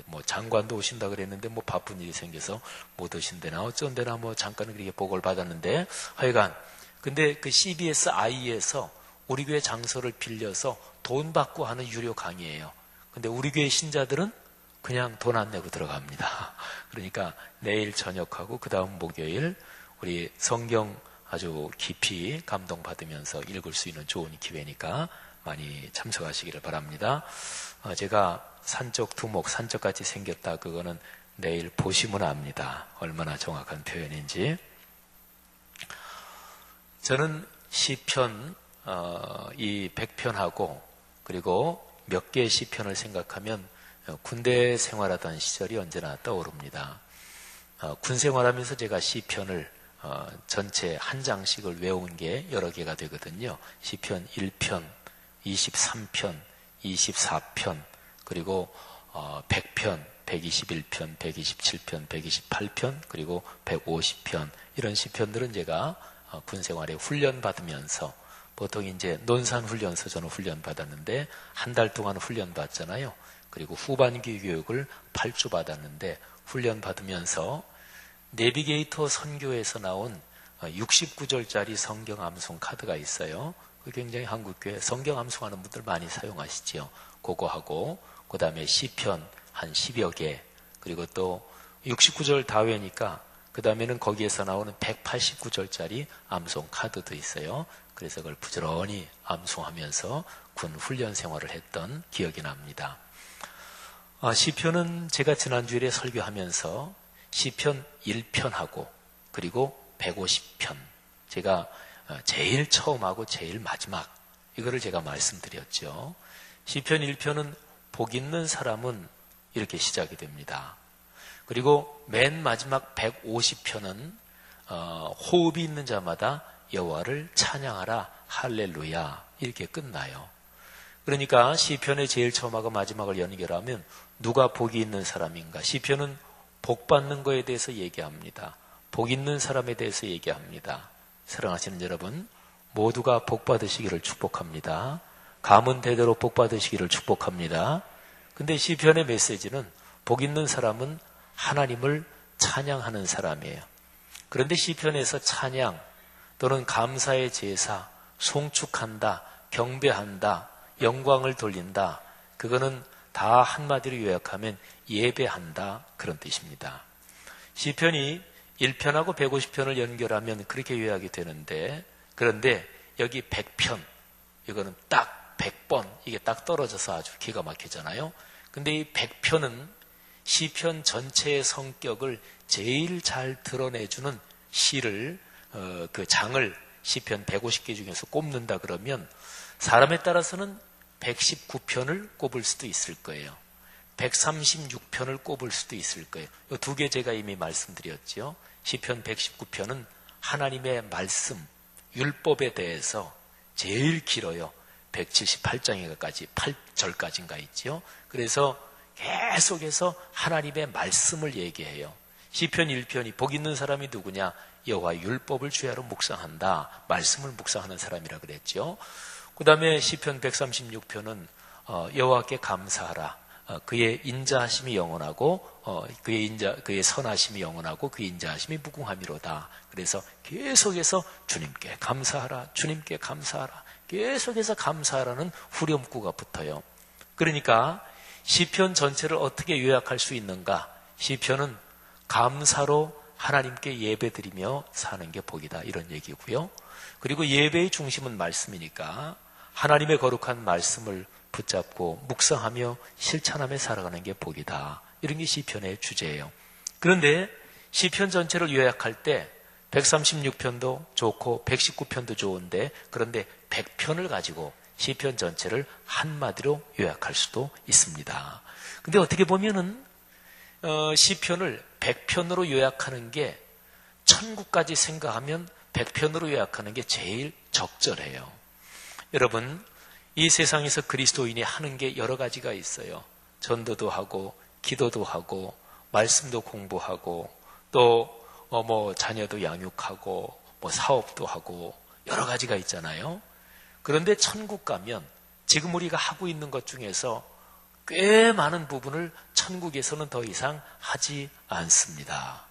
뭐 장관도 오신다 그랬는데 뭐 바쁜 일이 생겨서 못 오신대나 어쩐데나 뭐 잠깐은 그렇게 보고를 받았는데, 하여간 근데 그 CBSI에서 우리 교회 장소를 빌려서 돈 받고 하는 유료 강의예요. 근데 우리 교회 신자들은 그냥 돈 안 내고 들어갑니다. 그러니까 내일 저녁하고 그 다음 목요일 우리 성경 아주 깊이 감동받으면서 읽을 수 있는 좋은 기회니까 많이 참석하시기를 바랍니다. 제가 산적 두목, 산적같이 생겼다, 그거는 내일 보시면 압니다. 얼마나 정확한 표현인지. 저는 시편 이 100편하고 그리고 몇 개의 시편을 생각하면 군대 생활하던 시절이 언제나 떠오릅니다. 군 생활하면서 제가 시편을 전체 한 장씩을 외운 게 여러 개가 되거든요. 시편 1편, 23편, 24편, 그리고 100편, 121편, 127편, 128편, 그리고 150편, 이런 시편들은 제가 군 생활에 훈련 받으면서, 보통 이제 논산훈련소 저는 훈련 받았는데 한 달 동안 훈련 받잖아요. 그리고 후반기 교육을 8주 받았는데 훈련 받으면서 내비게이터 선교에서 나온 69절짜리 성경 암송 카드가 있어요. 굉장히 한국교회 성경 암송하는 분들 많이 사용하시죠. 그거 하고 그 다음에 시편 한 10여 개, 그리고 또 69절 다 외우니까 그 다음에는 거기에서 나오는 189절짜리 암송 카드도 있어요. 그래서 그걸 부지런히 암송하면서 군 훈련 생활을 했던 기억이 납니다. 시편은 제가 지난주일에 설교하면서 시편 1편하고 그리고 150편, 제가 제일 처음하고 제일 마지막, 이거를 제가 말씀드렸죠. 시편 1편은 복 있는 사람은 이렇게 시작이 됩니다. 그리고 맨 마지막 150편은 호흡이 있는 자마다 여호와를 찬양하라 할렐루야 이렇게 끝나요. 그러니까 시편의 제일 처음하고 마지막을 연결하면 누가 복이 있는 사람인가? 시편은 복 받는 거에 대해서 얘기합니다. 복 있는 사람에 대해서 얘기합니다. 사랑하시는 여러분, 모두가 복 받으시기를 축복합니다. 가문 대대로 복 받으시기를 축복합니다. 근데 시편의 메시지는 복 있는 사람은 하나님을 찬양하는 사람이에요. 그런데 시편에서 찬양 또는 감사의 제사, 송축한다, 경배한다, 영광을 돌린다, 그거는 다 한마디로 요약하면 예배한다, 그런 뜻입니다. 시편이 1편하고 150편을 연결하면 그렇게 요약이 되는데, 그런데 여기 100편, 이거는 딱 100번, 이게 딱 떨어져서 아주 기가 막히잖아요. 근데 이 100편은 시편 전체의 성격을 제일 잘 드러내주는 시를, 그 장을 시편 150개 중에서 꼽는다 그러면 사람에 따라서는 119편을 꼽을 수도 있을 거예요. 136편을 꼽을 수도 있을 거예요. 이 두 개 제가 이미 말씀드렸죠. 시편 119편은 하나님의 말씀, 율법에 대해서 제일 길어요. 178장에까지 8절까지인가 있죠. 그래서 계속해서 하나님의 말씀을 얘기해요. 시편 1편이 복 있는 사람이 누구냐? 여호와의 율법을 주야로 묵상한다. 말씀을 묵상하는 사람이라 그랬죠. 그 다음에 시편 136편은 여호와께 감사하라. 그의 인자하심이 영원하고 그의 선하심이 영원하고 그의 인자하심이 무궁함이로다. 그래서 계속해서 주님께 감사하라, 주님께 감사하라, 계속해서 감사하라는 후렴구가 붙어요. 그러니까 시편 전체를 어떻게 요약할 수 있는가? 시편은 감사로 하나님께 예배드리며 사는 게 복이다, 이런 얘기고요. 그리고 예배의 중심은 말씀이니까 하나님의 거룩한 말씀을 붙잡고 묵상하며 실천하며 살아가는 게 복이다, 이런 게 시편의 주제예요. 그런데 시편 전체를 요약할 때 136편도 좋고 119편도 좋은데, 그런데 100편을 가지고 시편 전체를 한마디로 요약할 수도 있습니다. 근데 어떻게 보면은 시편을 100편으로 요약하는 게, 천국까지 생각하면 100편으로 요약하는 게 제일 적절해요. 여러분, 이 세상에서 그리스도인이 하는 게 여러 가지가 있어요. 전도도 하고 기도도 하고 말씀도 공부하고 또 자녀도 양육하고 사업도 하고 여러 가지가 있잖아요. 그런데 천국 가면 지금 우리가 하고 있는 것 중에서 꽤 많은 부분을 천국에서는 더 이상 하지 않습니다.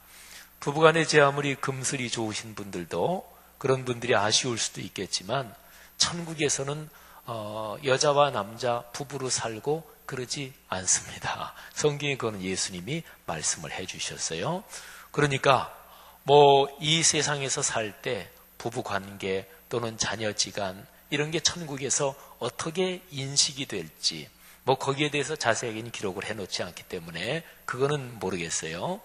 부부간에 제 아무리 금슬이 좋으신 분들도 그런 분들이 아쉬울 수도 있겠지만 천국에서는 여자와 남자 부부로 살고 그러지 않습니다. 성경에 그거는 예수님이 말씀을 해주셨어요. 그러니까 이 세상에서 살 때 부부관계 또는 자녀지간 이런 게 천국에서 어떻게 인식이 될지 거기에 대해서 자세하게는 기록을 해놓지 않기 때문에 그거는 모르겠어요.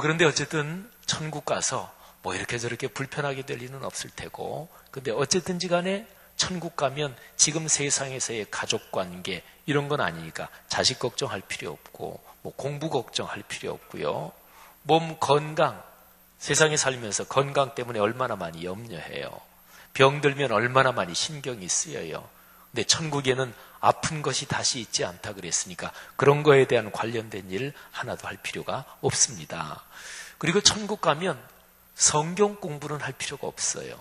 그런데 어쨌든 천국 가서 이렇게 저렇게 불편하게 될 일은 없을 테고, 근데 어쨌든지 간에 천국 가면 지금 세상에서의 가족관계 이런 건 아니니까 자식 걱정할 필요 없고 공부 걱정할 필요 없고요. 몸 건강, 세상에 살면서 건강 때문에 얼마나 많이 염려해요. 병들면 얼마나 많이 신경이 쓰여요. 근데 천국에는 아픈 것이 다시 있지 않다 그랬으니까 그런 거에 대한 관련된 일 하나도 할 필요가 없습니다. 그리고 천국 가면 성경 공부는 할 필요가 없어요.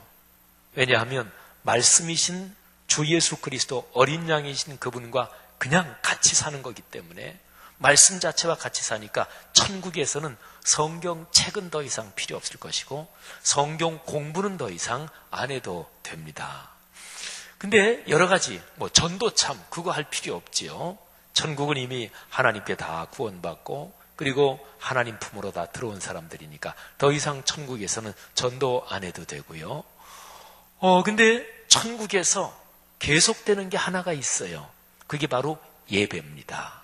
왜냐하면 말씀이신 주 예수 그리스도 어린 양이신 그분과 그냥 같이 사는 거기 때문에, 말씀 자체와 같이 사니까 천국에서는 성경책은 더 이상 필요 없을 것이고 성경 공부는 더 이상 안 해도 됩니다. 근데 여러 가지 전도참 그거 할 필요 없지요. 천국은 이미 하나님께 다 구원받고 그리고 하나님 품으로 다 들어온 사람들이니까 더 이상 천국에서는 전도 안 해도 되고요. 근데 천국에서 계속되는 게 하나가 있어요. 그게 바로 예배입니다.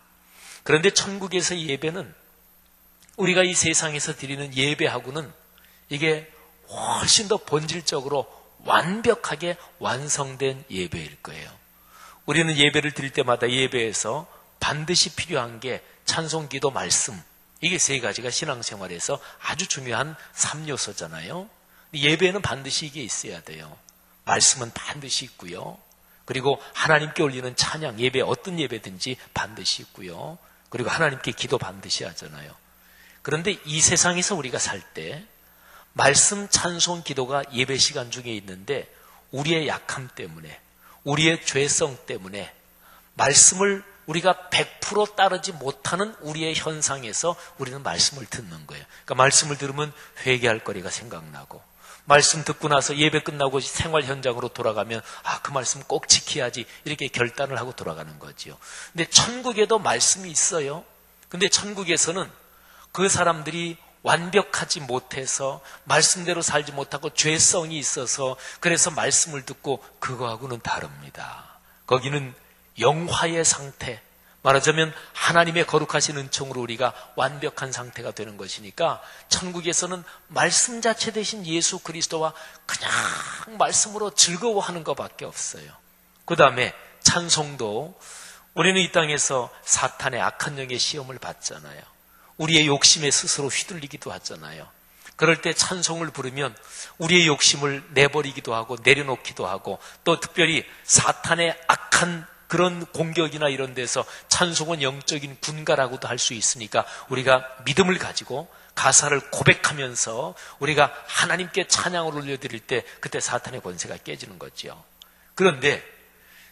그런데 천국에서 예배는 우리가 이 세상에서 드리는 예배하고는 이게 훨씬 더 본질적으로 완벽하게 완성된 예배일 거예요. 우리는 예배를 드릴 때마다 예배에서 반드시 필요한 게 찬송, 기도, 말씀, 이게 세 가지가 신앙생활에서 아주 중요한 3요소잖아요. 예배에는 반드시 이게 있어야 돼요. 말씀은 반드시 있고요. 그리고 하나님께 올리는 찬양, 예배 어떤 예배든지 반드시 있고요. 그리고 하나님께 기도 반드시 하잖아요. 그런데 이 세상에서 우리가 살 때 말씀, 찬송, 기도가 예배 시간 중에 있는데 우리의 약함 때문에, 우리의 죄성 때문에 말씀을 우리가 100% 따르지 못하는 우리의 현상에서 우리는 말씀을 듣는 거예요. 그러니까 말씀을 들으면 회개할 거리가 생각나고, 말씀 듣고 나서 예배 끝나고 생활 현장으로 돌아가면 그 말씀 꼭 지켜야지 이렇게 결단을 하고 돌아가는 거죠. 근데 천국에도 말씀이 있어요. 근데 천국에서는 그 사람들이 완벽하지 못해서 말씀대로 살지 못하고 죄성이 있어서 그래서 말씀을 듣고 그거하고는 다릅니다. 거기는 영화의 상태, 말하자면 하나님의 거룩하신 은총으로 우리가 완벽한 상태가 되는 것이니까 천국에서는 말씀 자체 대신 예수 그리스도와 그냥 말씀으로 즐거워하는 것밖에 없어요. 그 다음에 찬송도 우리는 이 땅에서 사탄의 악한 영의 시험을 받잖아요. 우리의 욕심에 스스로 휘둘리기도 하잖아요. 그럴 때 찬송을 부르면 우리의 욕심을 내버리기도 하고 내려놓기도 하고 또 특별히 사탄의 악한 그런 공격이나 이런 데서 찬송은 영적인 군가라고도 할 수 있으니까 우리가 믿음을 가지고 가사를 고백하면서 우리가 하나님께 찬양을 올려드릴 때 그때 사탄의 권세가 깨지는 거죠. 그런데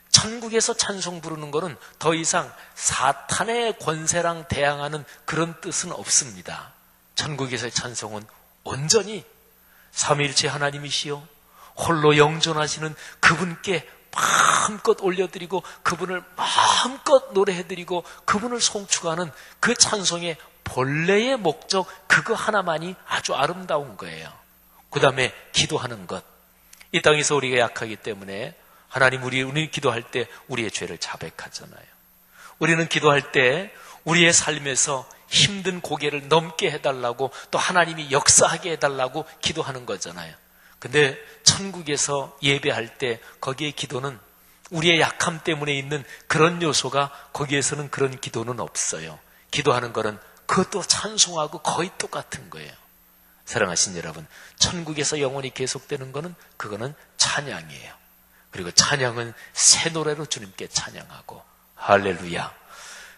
천국에서 찬송 부르는 것은 더 이상 사탄의 권세랑 대항하는 그런 뜻은 없습니다. 천국에서의 찬송은 온전히 삼위일체 하나님이시여 홀로 영존하시는 그분께 마음껏 올려드리고 그분을 마음껏 노래해드리고 그분을 송축하는 그 찬송의 본래의 목적 그거 하나만이 아주 아름다운 거예요. 그 다음에 기도하는 것. 이 땅에서 우리가 약하기 때문에 하나님 우리 기도할 때 우리의 죄를 자백하잖아요. 우리는 기도할 때 우리의 삶에서 힘든 고개를 넘게 해달라고 또 하나님이 역사하게 해달라고 기도하는 거잖아요. 근데 천국에서 예배할 때 거기에 기도는 우리의 약함 때문에 있는 그런 요소가 거기에서는 그런 기도는 없어요. 기도하는 거는 그것도 찬송하고 거의 똑같은 거예요. 사랑하신 여러분, 천국에서 영원히 계속되는 거는 그거는 찬양이에요. 그리고 찬양은 새 노래로 주님께 찬양하고 할렐루야.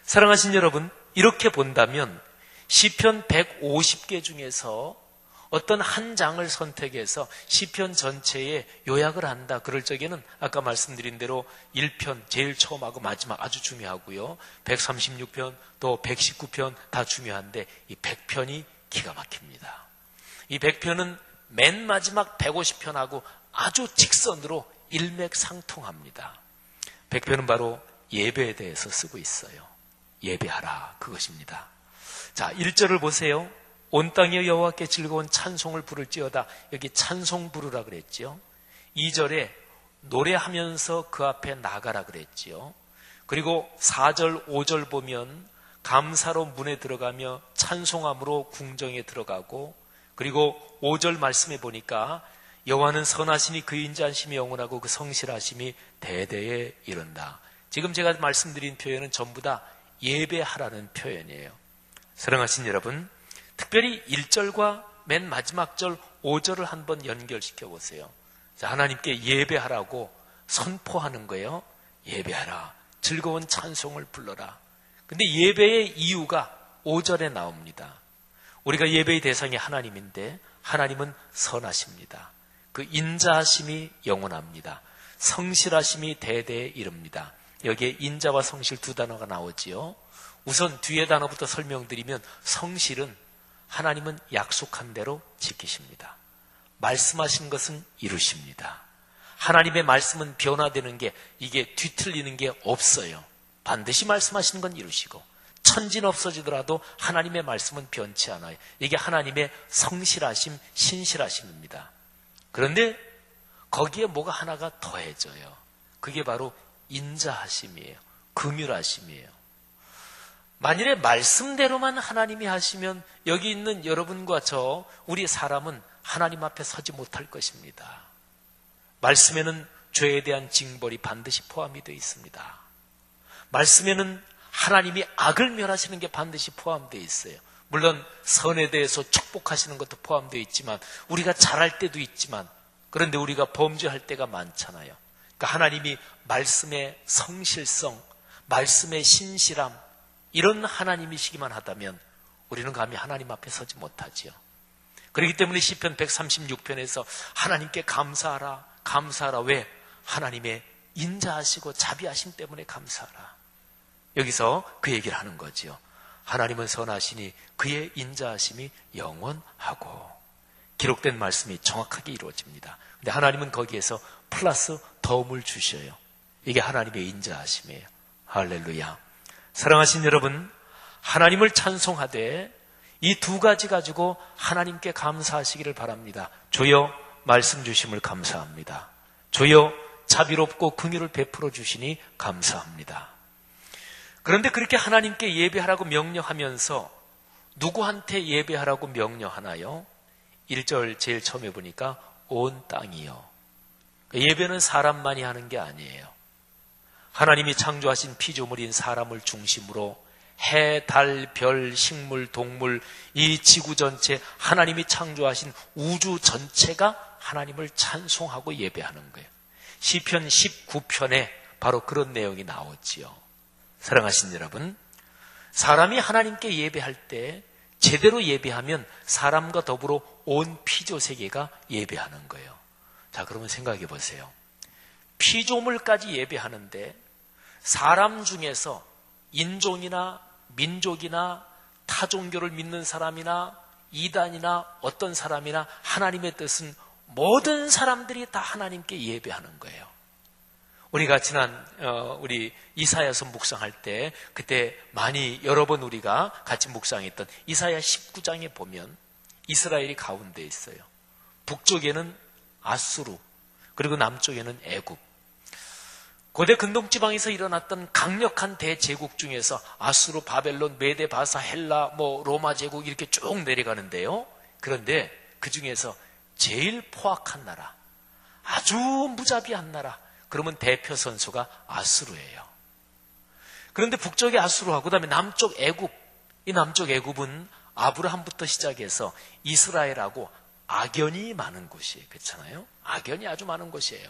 사랑하신 여러분, 이렇게 본다면 시편 150개 중에서 어떤 한 장을 선택해서 시편 전체에 요약을 한다. 그럴 적에는 아까 말씀드린 대로 1편 제일 처음하고 마지막 아주 중요하고요. 136편 또 119편 다 중요한데 이 100편이 기가 막힙니다. 이 100편은 맨 마지막 150편하고 아주 직선으로 일맥상통합니다. 100편은 바로 예배에 대해서 쓰고 있어요. 예배하라, 그것입니다. 자, 1절을 보세요. 온 땅에 여호와께 즐거운 찬송을 부를지어다. 여기 찬송 부르라 그랬죠. 2절에 노래하면서 그 앞에 나가라 그랬죠. 그리고 4절, 5절 보면 감사로 문에 들어가며 찬송함으로 궁정에 들어가고, 그리고 5절 말씀해 보니까 여호와는 선하시니 그 인자하심이 영원하고 그 성실하심이 대대에 이른다. 지금 제가 말씀드린 표현은 전부 다 예배하라는 표현이에요. 사랑하신 여러분, 특별히 1절과 맨 마지막 절 5절을 한번 연결시켜 보세요. 자, 하나님께 예배하라고 선포하는 거예요. 예배하라. 즐거운 찬송을 불러라. 근데 예배의 이유가 5절에 나옵니다. 우리가 예배의 대상이 하나님인데 하나님은 선하십니다. 그 인자하심이 영원합니다. 성실하심이 대대에 이릅니다. 여기에 인자와 성실 두 단어가 나오지요. 우선 뒤에 단어부터 설명드리면 성실은 하나님은 약속한 대로 지키십니다. 말씀하신 것은 이루십니다. 하나님의 말씀은 변화되는 게 이게 뒤틀리는 게 없어요. 반드시 말씀하시는 건 이루시고 천진 없어지더라도 하나님의 말씀은 변치 않아요. 이게 하나님의 성실하심, 신실하심입니다. 그런데 거기에 뭐가 하나가 더해져요. 그게 바로 인자하심이에요. 긍휼하심이에요. 만일에 말씀대로만 하나님이 하시면 여기 있는 여러분과 저 우리 사람은 하나님 앞에 서지 못할 것입니다. 말씀에는 죄에 대한 징벌이 반드시 포함이 되어 있습니다. 말씀에는 하나님이 악을 멸하시는 게 반드시 포함되어 있어요. 물론 선에 대해서 축복하시는 것도 포함되어 있지만 우리가 잘할 때도 있지만 그런데 우리가 범죄할 때가 많잖아요. 그러니까 하나님이 말씀의 성실성, 말씀의 신실함 이런 하나님이시기만 하다면 우리는 감히 하나님 앞에 서지 못하지요. 그렇기 때문에 시편 136편에서 하나님께 감사하라, 감사하라. 왜? 하나님의 인자하시고 자비하심 때문에 감사하라. 여기서 그 얘기를 하는 거지요. 하나님은 선하시니 그의 인자하심이 영원하고 기록된 말씀이 정확하게 이루어집니다. 근데 하나님은 거기에서 플러스 더움을 주셔요. 이게 하나님의 인자하심이에요. 할렐루야. 사랑하신 여러분, 하나님을 찬송하되 이 두 가지 가지고 하나님께 감사하시기를 바랍니다. 주여 말씀 주심을 감사합니다. 주여 자비롭고 긍휼을 베풀어 주시니 감사합니다. 그런데 그렇게 하나님께 예배하라고 명령하면서 누구한테 예배하라고 명령하나요? 1절 제일 처음에 보니까 온 땅이요. 예배는 사람만이 하는 게 아니에요. 하나님이 창조하신 피조물인 사람을 중심으로 해, 달, 별, 식물, 동물, 이 지구 전체, 하나님이 창조하신 우주 전체가 하나님을 찬송하고 예배하는 거예요. 시편 19편에 바로 그런 내용이 나오지요. 사랑하신 여러분, 사람이 하나님께 예배할 때 제대로 예배하면 사람과 더불어 온 피조 세계가 예배하는 거예요. 자, 그러면 생각해 보세요. 피조물까지 예배하는데 사람 중에서 인종이나 민족이나 타 종교를 믿는 사람이나 이단이나 어떤 사람이나 하나님의 뜻은 모든 사람들이 다 하나님께 예배하는 거예요. 우리가 지난 우리 이사야서 묵상할 때 그때 많이 여러 번 우리가 같이 묵상했던 이사야 19장에 보면 이스라엘이 가운데 있어요. 북쪽에는 아수르, 그리고 남쪽에는 애굽. 고대 근동지방에서 일어났던 강력한 대제국 중에서 아수르, 바벨론, 메데, 바사, 헬라, 로마 제국 이렇게 쭉 내려가는데요. 그런데 그 중에서 제일 포악한 나라, 아주 무자비한 나라, 그러면 대표 선수가 아수르예요. 그런데 북쪽의 아수르하고 그다음에 남쪽 애굽, 이 남쪽 애굽은 아브라함부터 시작해서 이스라엘하고 악연이 많은 곳이에요. 그렇잖아요? 악연이 아주 많은 곳이에요.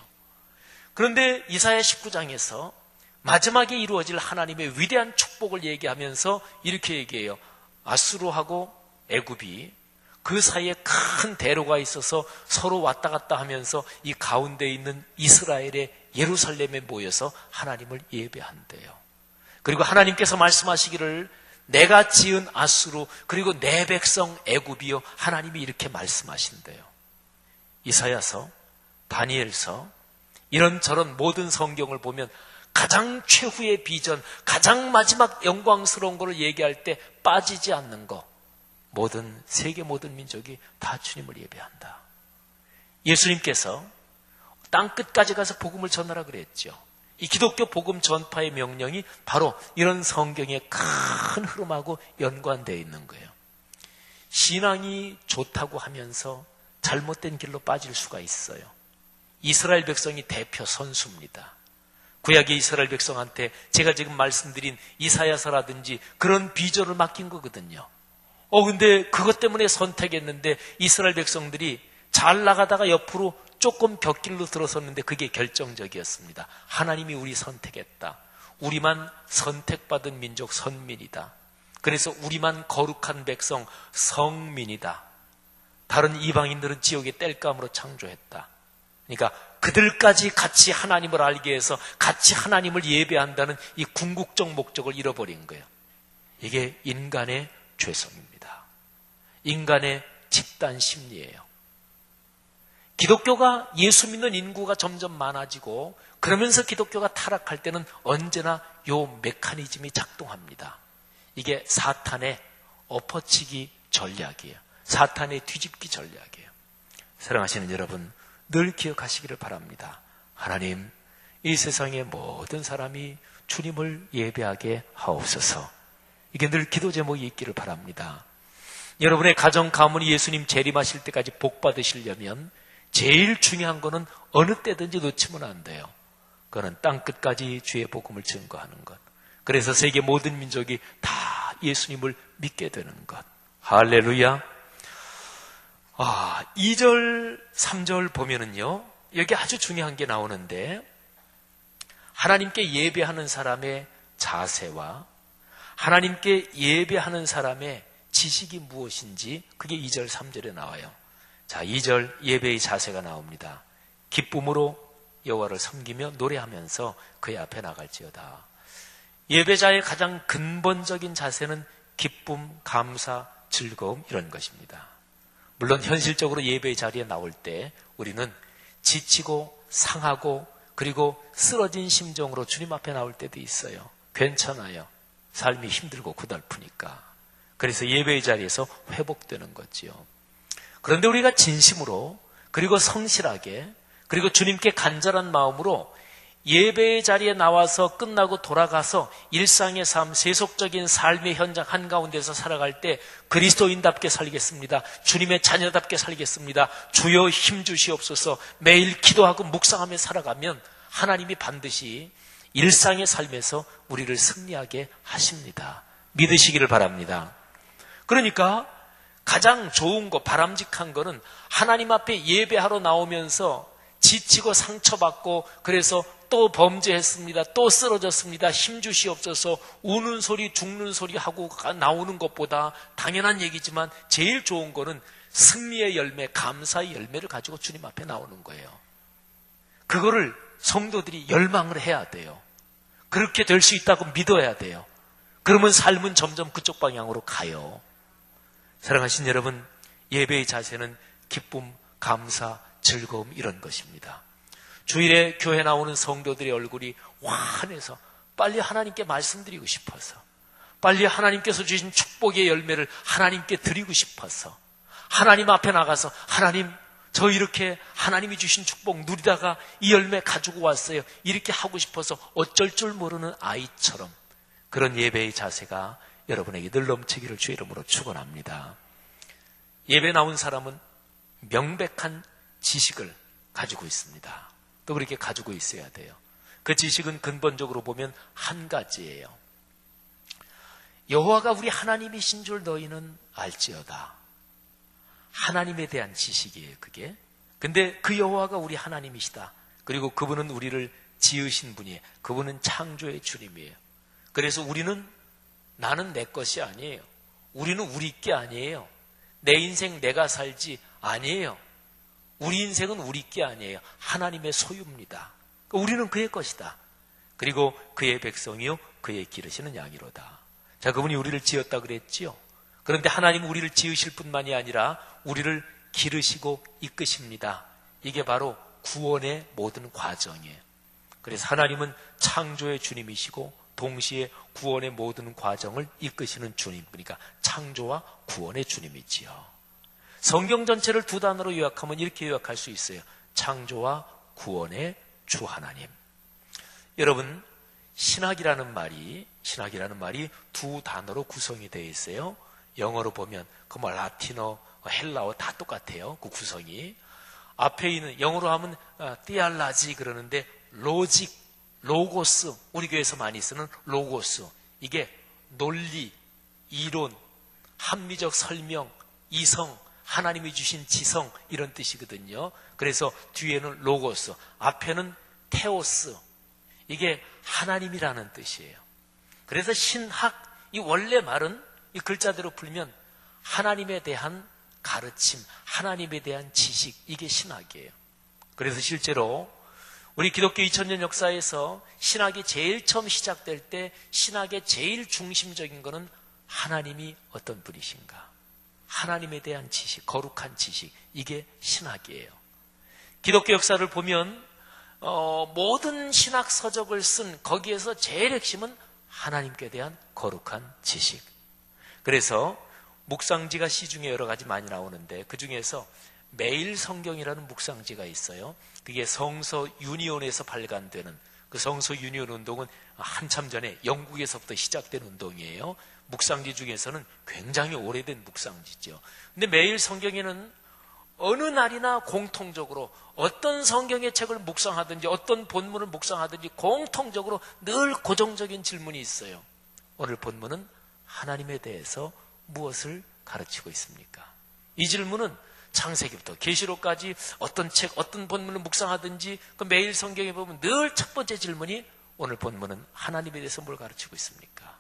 그런데 이사야 19장에서 마지막에 이루어질 하나님의 위대한 축복을 얘기하면서 이렇게 얘기해요. 아수르하고 애굽이 그 사이에 큰 대로가 있어서 서로 왔다 갔다 하면서 이 가운데 있는 이스라엘의 예루살렘에 모여서 하나님을 예배한대요. 그리고 하나님께서 말씀하시기를 내가 지은 아수르 그리고 내 백성 애굽이요, 하나님이 이렇게 말씀하신대요. 이사야서, 다니엘서, 이런저런 모든 성경을 보면 가장 최후의 비전, 가장 마지막 영광스러운 것을 얘기할 때 빠지지 않는 것, 모든 세계 모든 민족이 다 주님을 예배한다. 예수님께서 땅끝까지 가서 복음을 전하라 그랬죠. 이 기독교 복음 전파의 명령이 바로 이런 성경의 큰 흐름하고 연관되어 있는 거예요. 신앙이 좋다고 하면서 잘못된 길로 빠질 수가 있어요. 이스라엘 백성이 대표 선수입니다. 구약의 이스라엘 백성한테 제가 지금 말씀드린 이사야서라든지 그런 비전을 맡긴 거거든요. 근데 그것 때문에 선택했는데 이스라엘 백성들이 잘 나가다가 옆으로 조금 곁길로 들어섰는데 그게 결정적이었습니다. 하나님이 우리 선택했다. 우리만 선택받은 민족 선민이다. 그래서 우리만 거룩한 백성 성민이다. 다른 이방인들은 지옥의 땔감으로 창조했다. 그러니까 그들까지 같이 하나님을 알게 해서 같이 하나님을 예배한다는 이 궁극적 목적을 잃어버린 거예요. 이게 인간의 죄성입니다. 인간의 집단 심리예요. 기독교가 예수 믿는 인구가 점점 많아지고 그러면서 기독교가 타락할 때는 언제나 요 메커니즘이 작동합니다. 이게 사탄의 엎어치기 전략이에요. 사탄의 뒤집기 전략이에요. 사랑하시는 여러분, 늘 기억하시기를 바랍니다. 하나님, 이 세상의 모든 사람이 주님을 예배하게 하옵소서. 이게 늘 기도 제목이 있기를 바랍니다. 여러분의 가정 가문이 예수님 재림하실 때까지 복 받으시려면 제일 중요한 거는 어느 때든지 놓치면 안 돼요. 그거는 땅끝까지 주의 복음을 증거하는 것. 그래서 세계 모든 민족이 다 예수님을 믿게 되는 것. 할렐루야. 2절, 3절 보면은요, 여기 아주 중요한 게 나오는데, 하나님께 예배하는 사람의 자세와 하나님께 예배하는 사람의 지식이 무엇인지 그게 2절, 3절에 나와요. 자, 2절 예배의 자세가 나옵니다. 기쁨으로 여호와를 섬기며 노래하면서 그의 앞에 나갈지어다. 예배자의 가장 근본적인 자세는 기쁨, 감사, 즐거움 이런 것입니다. 물론 현실적으로 예배의 자리에 나올 때 우리는 지치고 상하고 그리고 쓰러진 심정으로 주님 앞에 나올 때도 있어요. 괜찮아요. 삶이 힘들고 고달프니까. 그래서 예배의 자리에서 회복되는 거지요. 그런데 우리가 진심으로 그리고 성실하게 그리고 주님께 간절한 마음으로 예배의 자리에 나와서 끝나고 돌아가서 일상의 삶, 세속적인 삶의 현장 한가운데서 살아갈 때 그리스도인답게 살겠습니다. 주님의 자녀답게 살겠습니다. 주여 힘 주시옵소서. 매일 기도하고 묵상하며 살아가면 하나님이 반드시 일상의 삶에서 우리를 승리하게 하십니다. 믿으시기를 바랍니다. 그러니까 가장 좋은 거, 바람직한 거는 하나님 앞에 예배하러 나오면서 지치고 상처받고 그래서 또 범죄했습니다. 또 쓰러졌습니다. 힘 주시옵소서. 우는 소리 죽는 소리 하고 나오는 것보다 당연한 얘기지만 제일 좋은 거는 승리의 열매, 감사의 열매를 가지고 주님 앞에 나오는 거예요. 그거를 성도들이 열망을 해야 돼요. 그렇게 될 수 있다고 믿어야 돼요. 그러면 삶은 점점 그쪽 방향으로 가요. 사랑하신 여러분, 예배의 자세는 기쁨, 감사, 즐거움 이런 것입니다. 주일에 교회 나오는 성도들의 얼굴이 환해서 빨리 하나님께 말씀드리고 싶어서, 빨리 하나님께서 주신 축복의 열매를 하나님께 드리고 싶어서, 하나님 앞에 나가서 하나님, 저 이렇게 하나님이 주신 축복 누리다가 이 열매 가지고 왔어요. 이렇게 하고 싶어서 어쩔 줄 모르는 아이처럼 그런 예배의 자세가 여러분에게 늘 넘치기를 주의 이름으로 축원합니다. 예배 나온 사람은 명백한 지식을 가지고 있습니다. 또 그렇게 가지고 있어야 돼요. 그 지식은 근본적으로 보면 한 가지예요. 여호와가 우리 하나님이신 줄 너희는 알지어다. 하나님에 대한 지식이에요, 그게. 근데 그 여호와가 우리 하나님이시다. 그리고 그분은 우리를 지으신 분이에요. 그분은 창조의 주님이에요. 그래서 우리는 나는 내 것이 아니에요. 우리는 우리 게 아니에요. 내 인생 내가 살지 아니에요. 우리 인생은 우리 게 아니에요. 하나님의 소유입니다. 우리는 그의 것이다. 그리고 그의 백성이요 그의 기르시는 양이로다. 자, 그분이 우리를 지었다 그랬지요. 그런데 하나님은 우리를 지으실 뿐만이 아니라 우리를 기르시고 이끄십니다. 이게 바로 구원의 모든 과정이에요. 그래서 하나님은 창조의 주님이시고 동시에 구원의 모든 과정을 이끄시는 주님, 그러니까 창조와 구원의 주님이지요. 성경 전체를 두 단어로 요약하면 이렇게 요약할 수 있어요. 창조와 구원의 주 하나님. 여러분, 신학이라는 말이 두 단어로 구성이 되어 있어요. 영어로 보면 그 뭐 라틴어, 헬라어 다 똑같아요. 그 구성이. 앞에 있는 영어로 하면 theology 그러는데 로직, 로고스, 우리 교회에서 많이 쓰는 로고스. 이게 논리, 이론, 합리적 설명, 이성, 하나님이 주신 지성 이런 뜻이거든요. 그래서 뒤에는 로고스, 앞에는 테오스. 이게 하나님이라는 뜻이에요. 그래서 신학, 이 원래 말은 이 글자대로 풀면 하나님에 대한 가르침, 하나님에 대한 지식, 이게 신학이에요. 그래서 실제로 우리 기독교 2000년 역사에서 신학이 제일 처음 시작될 때 신학의 제일 중심적인 것은 하나님이 어떤 분이신가, 하나님에 대한 지식, 거룩한 지식, 이게 신학이에요. 기독교 역사를 보면 모든 신학 서적을 쓴 거기에서 제일 핵심은 하나님께 대한 거룩한 지식. 그래서 묵상지가 시중에 여러 가지 많이 나오는데 그 중에서 매일 성경이라는 묵상지가 있어요. 그게 성서 유니온에서 발간되는, 그 성서 유니온 운동은 한참 전에 영국에서부터 시작된 운동이에요. 묵상지 중에서는 굉장히 오래된 묵상지죠. 근데 매일 성경에는 어느 날이나 공통적으로 어떤 성경의 책을 묵상하든지 어떤 본문을 묵상하든지 공통적으로 늘 고정적인 질문이 있어요. 오늘 본문은 하나님에 대해서 무엇을 가르치고 있습니까? 이 질문은 창세기부터 계시록까지 어떤 책, 어떤 본문을 묵상하든지 그 매일 성경에 보면 늘 첫 번째 질문이 오늘 본문은 하나님에 대해서 뭘 가르치고 있습니까?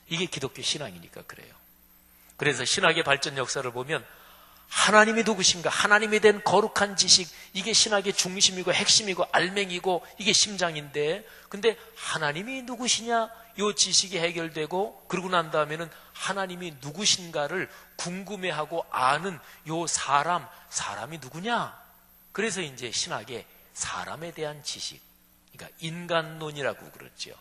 이게 기독교 신앙이니까 그래요. 그래서 신학의 발전 역사를 보면 하나님이 누구신가, 하나님에 대한 거룩한 지식, 이게 신학의 중심이고 핵심이고 알맹이고 이게 심장인데, 근데 하나님이 누구시냐, 이 지식이 해결되고 그러고 난 다음에는 하나님이 누구신가를 궁금해하고 아는 요 사람이 누구냐? 그래서 이제 신학의 사람에 대한 지식, 그러니까 인간론이라고 그러죠.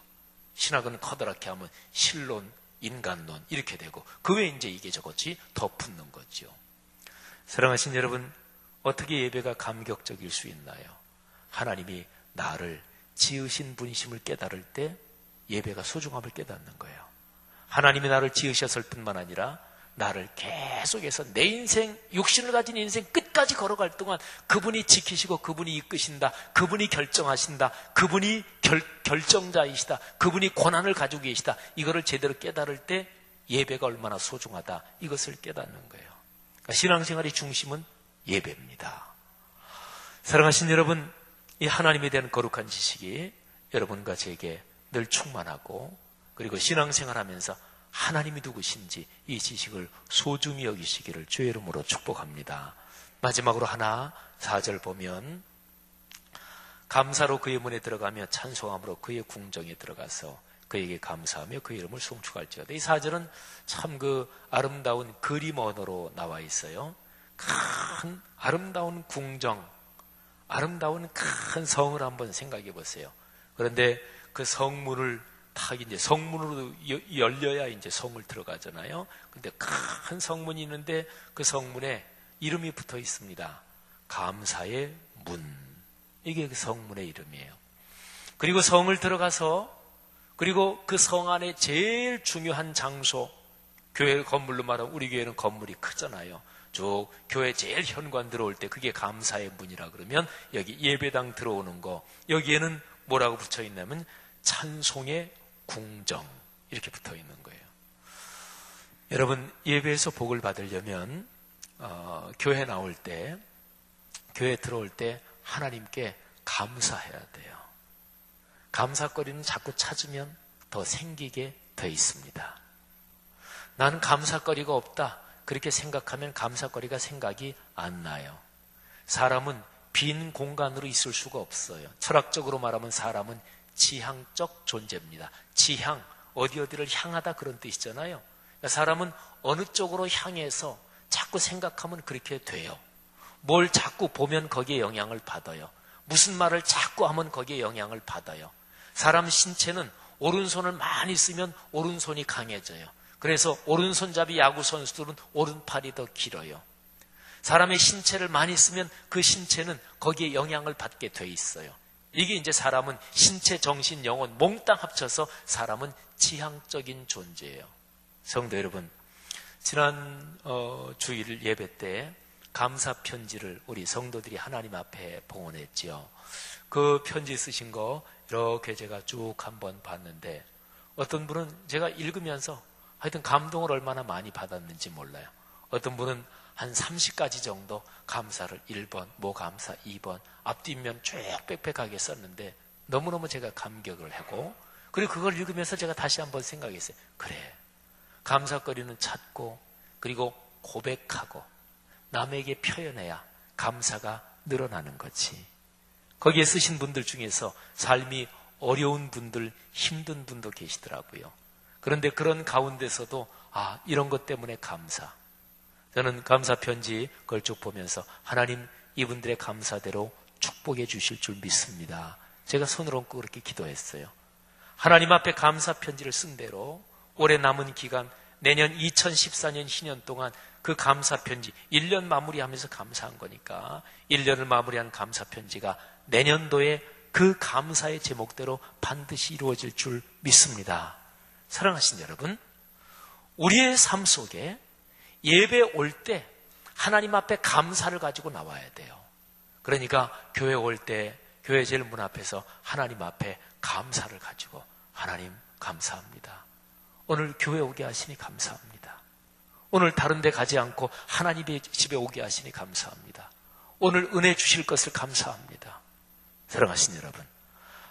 신학은 커다랗게 하면 신론, 인간론 이렇게 되고 그 외에 이제 이게 저것이 더 붙는 거죠. 사랑하신 여러분, 어떻게 예배가 감격적일 수 있나요? 하나님이 나를 지으신 분이심을 깨달을 때 예배가 소중함을 깨닫는 거예요. 하나님이 나를 지으셨을 뿐만 아니라 나를 계속해서 내 인생, 육신을 가진 인생 끝까지 걸어갈 동안 그분이 지키시고 그분이 이끄신다, 그분이 결정하신다, 그분이 결정자이시다, 그분이 권한을 가지고 계시다, 이거를 제대로 깨달을 때 예배가 얼마나 소중하다, 이것을 깨닫는 거예요. 그러니까 신앙생활의 중심은 예배입니다. 사랑하신 여러분, 이 하나님에 대한 거룩한 지식이 여러분과 제게 늘 충만하고, 그리고 신앙생활하면서 하나님이 누구신지 이 지식을 소중히 여기시기를 주의 이름으로 축복합니다. 마지막으로 하나, 4절 보면 감사로 그의 문에 들어가며 찬송함으로 그의 궁정에 들어가서 그에게 감사하며 그의 이름을 송축할지어다. 이 4절은 참 그 아름다운 그림 언어로 나와 있어요. 큰 아름다운 궁정, 아름다운 큰 성을 한번 생각해 보세요. 그런데 그 성문을 탁 이제 성문으로 열려야 이제 성을 들어가잖아요. 근데 큰 성문이 있는데 그 성문에 이름이 붙어 있습니다. 감사의 문. 이게 그 성문의 이름이에요. 그리고 성을 들어가서, 그리고 그 성 안에 제일 중요한 장소, 교회 건물로 말하면 우리 교회는 건물이 크잖아요. 쭉 교회 제일 현관 들어올 때 그게 감사의 문이라 그러면 여기 예배당 들어오는 거, 여기에는 뭐라고 붙여 있냐면 찬송의 궁정, 이렇게 붙어 있는 거예요. 여러분, 예배에서 복을 받으려면 교회 나올 때, 교회 들어올 때 하나님께 감사해야 돼요. 감사거리는 자꾸 찾으면 더 생기게 돼 있습니다. 나는 감사거리가 없다, 그렇게 생각하면 감사거리가 생각이 안 나요. 사람은 빈 공간으로 있을 수가 없어요. 철학적으로 말하면 사람은 지향적 존재입니다. 지향, 어디를 향하다, 그런 뜻이잖아요. 그러니까 사람은 어느 쪽으로 향해서 자꾸 생각하면 그렇게 돼요. 뭘 자꾸 보면 거기에 영향을 받아요. 무슨 말을 자꾸 하면 거기에 영향을 받아요. 사람 신체는 오른손을 많이 쓰면 오른손이 강해져요. 그래서 오른손잡이 야구 선수들은 오른팔이 더 길어요. 사람의 신체를 많이 쓰면 그 신체는 거기에 영향을 받게 돼 있어요. 이게 이제 사람은 신체, 정신, 영혼 몽땅 합쳐서 사람은 지향적인 존재예요. 성도 여러분, 지난 주일 예배 때 감사 편지를 우리 성도들이 하나님 앞에 봉헌했지요. 그 편지 쓰신 거 이렇게 제가 쭉 한번 봤는데, 어떤 분은 제가 읽으면서 하여튼 감동을 얼마나 많이 받았는지 몰라요. 어떤 분은 한 30가지 정도 감사를 1번, 뭐 감사 2번, 앞뒷면 쭉 빽빽하게 썼는데 너무너무 제가 감격을 하고, 그리고 그걸 읽으면서 제가 다시 한번 생각했어요. 그래, 감사거리는 찾고, 그리고 고백하고 남에게 표현해야 감사가 늘어나는 거지. 거기에 쓰신 분들 중에서 삶이 어려운 분들, 힘든 분도 계시더라고요. 그런데 그런 가운데서도 이런 것 때문에 감사. 저는 감사 편지 그걸 쭉 보면서 하나님, 이분들의 감사대로 축복해 주실 줄 믿습니다. 제가 손을 얹고 그렇게 기도했어요. 하나님 앞에 감사 편지를 쓴 대로 올해 남은 기간, 내년 2014년 희년 동안 그 감사 편지 1년 마무리하면서 감사한 거니까 1년을 마무리한 감사 편지가 내년도에 그 감사의 제목대로 반드시 이루어질 줄 믿습니다. 사랑하신 여러분, 우리의 삶 속에 예배 올 때 하나님 앞에 감사를 가지고 나와야 돼요. 그러니까 교회 올 때 교회 제일 문 앞에서 하나님 앞에 감사를 가지고, 하나님 감사합니다. 오늘 교회 오게 하시니 감사합니다. 오늘 다른 데 가지 않고 하나님의 집에 오게 하시니 감사합니다. 오늘 은혜 주실 것을 감사합니다. 사랑하신 여러분,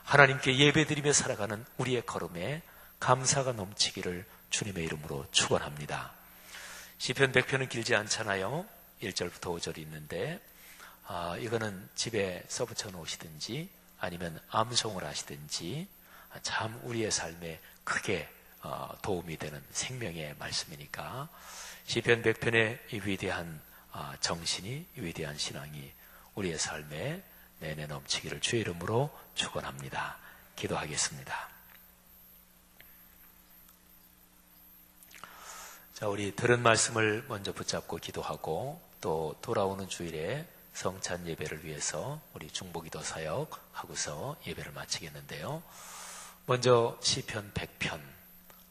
하나님께 예배드리며 살아가는 우리의 걸음에 감사가 넘치기를 주님의 이름으로 축원합니다. 시편 100편은 길지 않잖아요. 1절부터 5절이 있는데 이거는 집에 써붙여 놓으시든지 아니면 암송을 하시든지 참 우리의 삶에 크게 도움이 되는 생명의 말씀이니까 시편 100편의 이 위대한 정신이, 이 위대한 신앙이 우리의 삶에 내내 넘치기를 주의 이름으로 축원합니다. 기도하겠습니다. 자, 우리 들은 말씀을 먼저 붙잡고 기도하고 또 돌아오는 주일에 성찬 예배를 위해서 우리 중보기도 사역 하고서 예배를 마치겠는데요. 먼저 시편 100편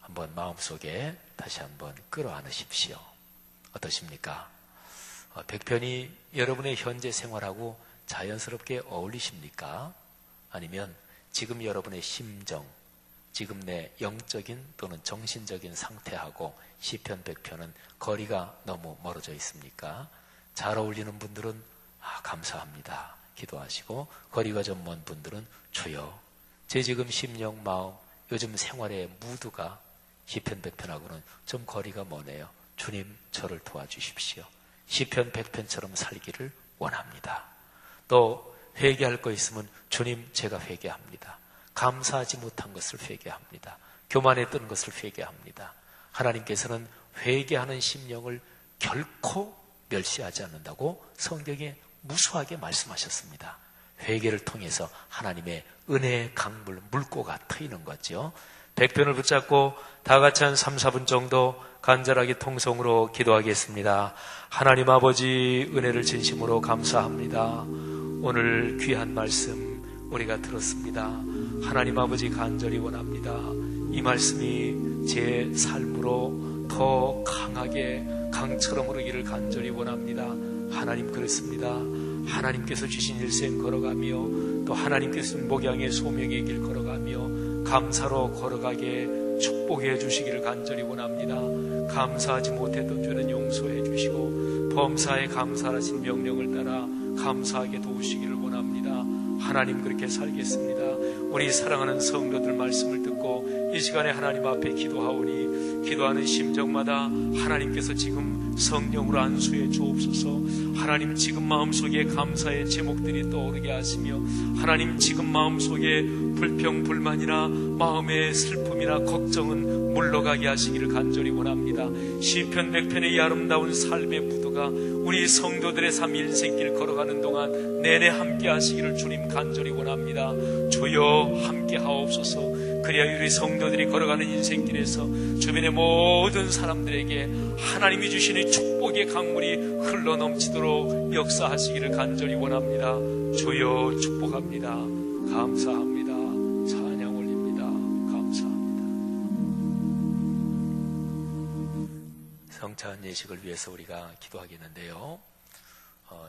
한번 마음속에 다시 한번 끌어안으십시오. 어떠십니까? 100편이 여러분의 현재 생활하고 자연스럽게 어울리십니까? 아니면 지금 여러분의 심정, 지금 내 영적인 또는 정신적인 상태하고 시편 100편은 거리가 너무 멀어져 있습니까? 잘 어울리는 분들은 감사합니다. 기도하시고, 거리가 좀 먼 분들은 주여, 제 지금 심령, 마음, 요즘 생활의 무드가 시편 100편하고는 좀 거리가 머네요. 주님, 저를 도와주십시오. 시편 100편처럼 살기를 원합니다. 또 회개할 거 있으면 주님, 제가 회개합니다. 감사하지 못한 것을 회개합니다. 교만했던 것을 회개합니다. 하나님께서는 회개하는 심령을 결코 멸시하지 않는다고 성경에 무수하게 말씀하셨습니다. 회개를 통해서 하나님의 은혜의 강물, 물고가 트이는 거죠. 100편을 붙잡고 다 같이 한 3, 4분 정도 간절하게 통성으로 기도하겠습니다. 하나님 아버지, 은혜를 진심으로 감사합니다. 오늘 귀한 말씀 우리가 들었습니다. 하나님 아버지, 간절히 원합니다. 이 말씀이 제 삶으로 더 강하게 강처럼 흐르기를 간절히 원합니다. 하나님, 그렇습니다. 하나님께서 주신 일생 걸어가며 또 하나님께서 주신 목양의 소명의 길 걸어가며 감사로 걸어가게 축복해 주시기를 간절히 원합니다. 감사하지 못했던 죄는 용서해 주시고 범사에 감사하신 명령을 따라 감사하게 도우시기를 원합니다. 하나님, 그렇게 살겠습니다. 우리 사랑하는 성도들 말씀을 듣고 이 시간에 하나님 앞에 기도하오니 기도하는 심정마다 하나님께서 지금 성령으로 안수해 주옵소서. 하나님, 지금 마음속에 감사의 제목들이 떠오르게 하시며 하나님, 지금 마음속에 불평, 불만이나 마음의 슬픔이나 걱정은 물러가게 하시기를 간절히 원합니다. 시편 100편의 이 아름다운 삶의 무드가 우리 성도들의 삶 인생길 걸어가는 동안 내내 함께 하시기를 주님 간절히 원합니다. 주여, 함께 하옵소서. 그래야 우리 성도들이 걸어가는 인생길에서 주변의 모든 사람들에게 하나님이 주시는 축복의 강물이 흘러넘치도록 역사하시기를 간절히 원합니다. 주여, 축복합니다. 감사합니다. 찬양 올립니다. 감사합니다. 성찬 예식을 위해서 우리가 기도하겠는데요.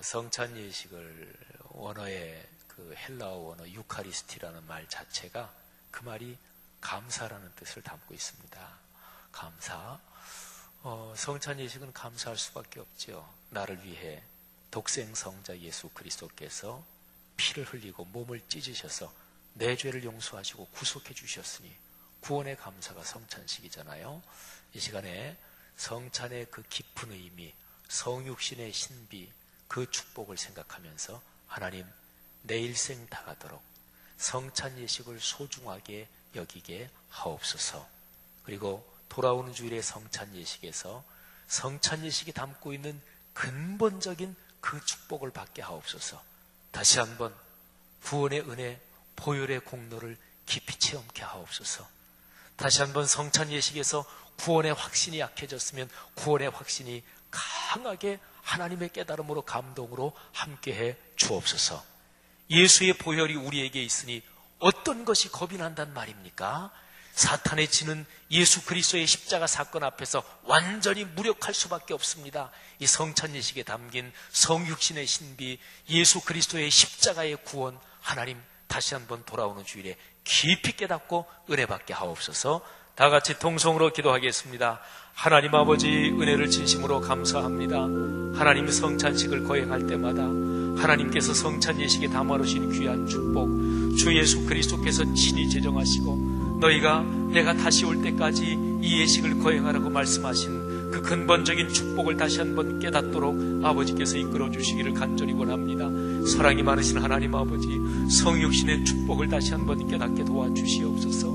성찬 예식을 원어의 그 헬라어 원어 유카리스티라는 말 자체가 그 말이 감사라는 뜻을 담고 있습니다. 감사. 성찬 예식은 감사할 수밖에 없죠. 나를 위해 독생 성자 예수 그리스도께서 피를 흘리고 몸을 찢으셔서 내 죄를 용서하시고 구속해 주셨으니 구원의 감사가 성찬식이잖아요. 이 시간에 성찬의 그 깊은 의미, 성육신의 신비, 그 축복을 생각하면서 하나님, 내 일생 다가도록 성찬 예식을 소중하게 여기게 하옵소서. 그리고 돌아오는 주일의 성찬 예식에서 성찬 예식이 담고 있는 근본적인 그 축복을 받게 하옵소서. 다시 한번 구원의 은혜, 보혈의 공로를 깊이 체험케 하옵소서. 다시 한번 성찬 예식에서 구원의 확신이 약해졌으면 구원의 확신이 강하게 하나님의 깨달음으로 감동으로 함께해 주옵소서. 예수의 보혈이 우리에게 있으니 어떤 것이 겁이 난단 말입니까? 사탄의 치는 예수 그리스도의 십자가 사건 앞에서 완전히 무력할 수밖에 없습니다. 이 성찬 예식에 담긴 성육신의 신비, 예수 그리스도의 십자가의 구원, 하나님 다시 한번 돌아오는 주일에 깊이 깨닫고 은혜 받게 하옵소서. 다 같이 통성으로 기도하겠습니다. 하나님 아버지, 은혜를 진심으로 감사합니다. 하나님, 성찬식을 거행할 때마다 하나님께서 성찬 예식에 담아놓으신 귀한 축복, 주 예수 그리스도께서 친히 제정하시고 너희가 내가 다시 올 때까지 이 예식을 거행하라고 말씀하신 그 근본적인 축복을 다시 한번 깨닫도록 아버지께서 이끌어 주시기를 간절히 원합니다. 사랑이 많으신 하나님 아버지, 성육신의 축복을 다시 한번 깨닫게 도와주시옵소서.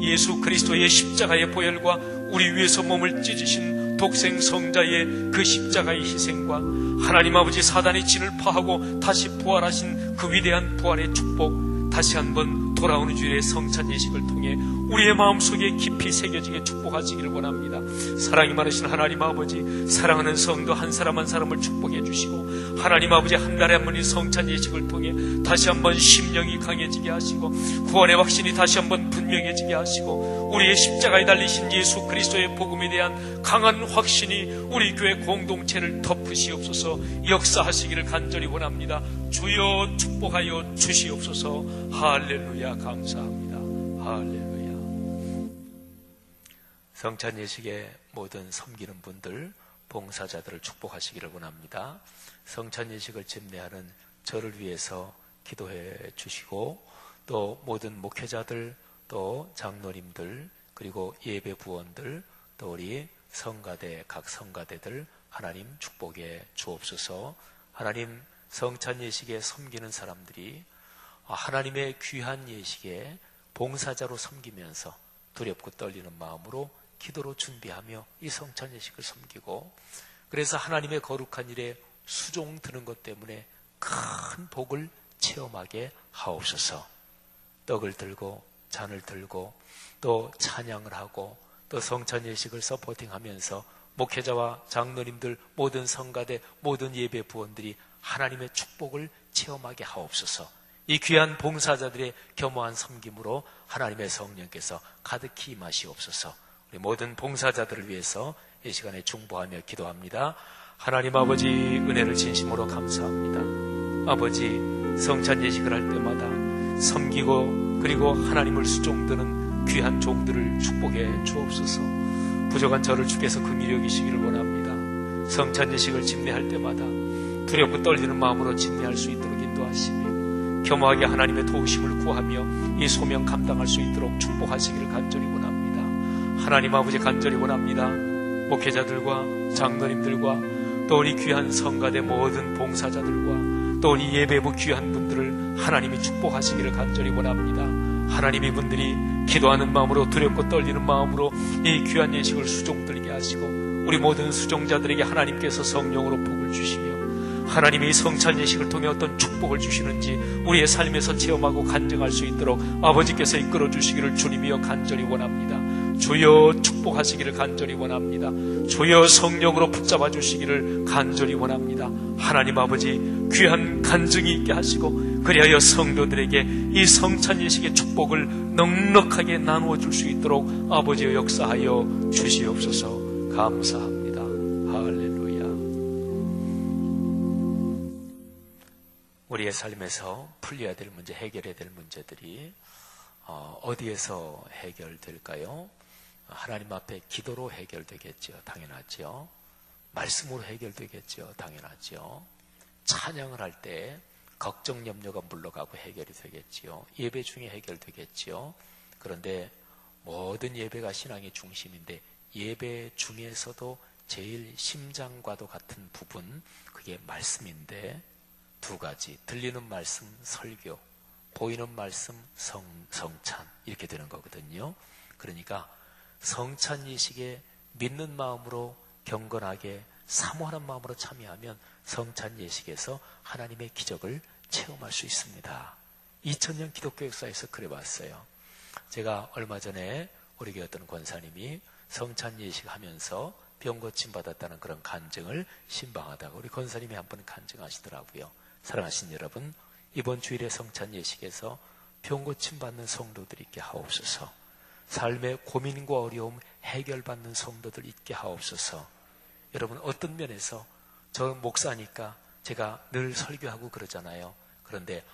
예수 그리스도의 십자가의 보혈과 우리 위에서 몸을 찢으신 독생 성자의 그 십자가의 희생과 하나님 아버지 사단의 진을 파하고 다시 부활하신 그 위대한 부활의 축복, 다시 한번 돌아오는 주일의 성찬 예식을 통해 우리의 마음속에 깊이 새겨지게 축복하시기를 원합니다. 사랑이 많으신 하나님 아버지, 사랑하는 성도 한 사람 한 사람을 축복해 주시고, 하나님 아버지 한 달에 한 번의 성찬 예식을 통해 다시 한번 심령이 강해지게 하시고, 구원의 확신이 다시 한번 분명해지게 하시고, 우리의 십자가에 달리신 예수 그리스도의 복음에 대한 강한 확신이 우리 교회 공동체를 덮으시옵소서. 역사하시기를 간절히 원합니다. 주여 축복하여 주시옵소서. 할렐루야. 감사합니다. 할렐루야. 성찬 예식에 모든 섬기는 분들, 봉사자들을 축복하시기를 원합니다. 성찬 예식을 집례하는 저를 위해서 기도해 주시고, 또 모든 목회자들, 또 장로님들, 그리고 예배 부원들, 또 우리 성가대, 각 성가대들 하나님 축복해 주옵소서. 하나님, 성찬 예식에 섬기는 사람들이 하나님의 귀한 예식에 봉사자로 섬기면서 두렵고 떨리는 마음으로 기도로 준비하며 이 성찬 예식을 섬기고, 그래서 하나님의 거룩한 일에 수종 드는 것 때문에 큰 복을 체험하게 하옵소서. 떡을 들고 잔을 들고 또 찬양을 하고 또 성찬 예식을 서포팅하면서 목회자와 장로님들, 모든 성가대, 모든 예배 부원들이 하나님의 축복을 체험하게 하옵소서. 이 귀한 봉사자들의 겸허한 섬김으로 하나님의 성령께서 가득히 임하시옵소서. 우리 모든 봉사자들을 위해서 이 시간에 중보하며 기도합니다. 하나님 아버지, 은혜를 진심으로 감사합니다. 아버지, 성찬 예식을 할 때마다 섬기고 그리고 하나님을 수종드는 귀한 종들을 축복해 주옵소서. 부족한 저를 주께서 긍휼히 여기시기를 원합니다. 성찬 예식을 집례할 때마다 두렵고 떨리는 마음으로 집례할 수 있도록 인도하시며, 겸허하게 하나님의 도우심을 구하며 이 소명 감당할 수 있도록 축복하시기를 간절히 원합니다. 하나님 아버지, 간절히 원합니다. 목회자들과 장로님들과 또 우리 귀한 성가대 모든 봉사자들과 또 우리 예배부 귀한 분들을 하나님이 축복하시기를 간절히 원합니다. 하나님, 이분들이 기도하는 마음으로, 두렵고 떨리는 마음으로 이 귀한 예식을 수종들게 하시고, 우리 모든 수종자들에게 하나님께서 성령으로 복을 주시며 하나님이 이 성찬 예식을 통해 어떤 축복을 주시는지 우리의 삶에서 체험하고 간증할 수 있도록 아버지께서 이끌어 주시기를 주님이여 간절히 원합니다. 주여 축복하시기를 간절히 원합니다. 주여 성령으로 붙잡아 주시기를 간절히 원합니다. 하나님 아버지, 귀한 간증이 있게 하시고 그리하여 성도들에게 이 성찬 예식의 축복을 넉넉하게 나누어 줄 수 있도록 아버지여 역사하여 주시옵소서. 감사합니다. 할렐루야. 우리의 삶에서 풀려야 될 문제, 해결해야 될 문제들이 어디에서 해결될까요? 하나님 앞에 기도로 해결되겠죠. 당연하죠. 말씀으로 해결되겠죠. 당연하죠. 찬양을 할 때 걱정, 염려가 물러가고 해결이 되겠지요. 예배 중에 해결되겠지요. 그런데 모든 예배가 신앙의 중심인데 예배 중에서도 제일 심장과도 같은 부분, 그게 말씀인데 두 가지, 들리는 말씀 설교, 보이는 말씀 성찬, 이렇게 되는 거거든요. 그러니까 성찬 예식에 믿는 마음으로 경건하게 사모하는 마음으로 참여하면 성찬 예식에서 하나님의 기적을 체험할 수 있습니다. 2000년 기독교 역사에서 그래봤어요. 제가 얼마 전에 우리 교회 어떤 권사님이 성찬 예식하면서 병 고침 받았다는 그런 간증을 신방하다가 우리 권사님이 한번 간증하시더라고요. 사랑하신 여러분, 이번 주일에 성찬 예식에서 병 고침 받는 성도들 있게 하옵소서. 삶의 고민과 어려움 해결받는 성도들 있게 하옵소서. 여러분, 어떤 면에서 저 목사니까 제가 늘 설교하고 그러잖아요. 그런데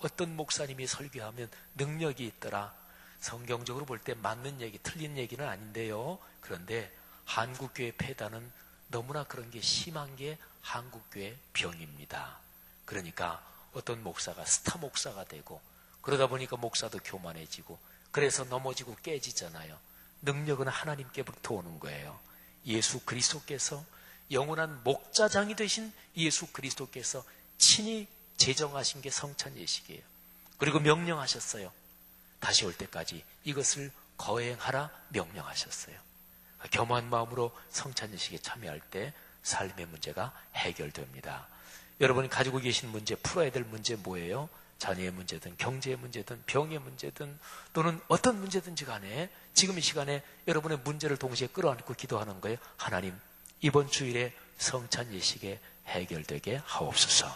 어떤 목사님이 설교하면 능력이 있더라. 성경적으로 볼 때 맞는 얘기, 틀린 얘기는 아닌데요. 그런데 한국교회 폐단은 너무나 그런 게 심한 게 한국교회 병입니다. 그러니까 어떤 목사가 스타 목사가 되고 그러다 보니까 목사도 교만해지고 그래서 넘어지고 깨지잖아요. 능력은 하나님께부터 오는 거예요. 예수 그리스도께서 영원한 목자장이 되신 예수 그리스도께서 친히 제정하신 게 성찬 예식이에요. 그리고 명령하셨어요. 다시 올 때까지 이것을 거행하라 명령하셨어요. 겸허한 마음으로 성찬 예식에 참여할 때 삶의 문제가 해결됩니다. 여러분이 가지고 계신 문제, 풀어야 될 문제 뭐예요? 자녀의 문제든 경제의 문제든 병의 문제든 또는 어떤 문제든지 간에 지금 이 시간에 여러분의 문제를 동시에 끌어안고 기도하는 거예요. 하나님, 이번 주일에 성찬 예식에 해결되게 하옵소서.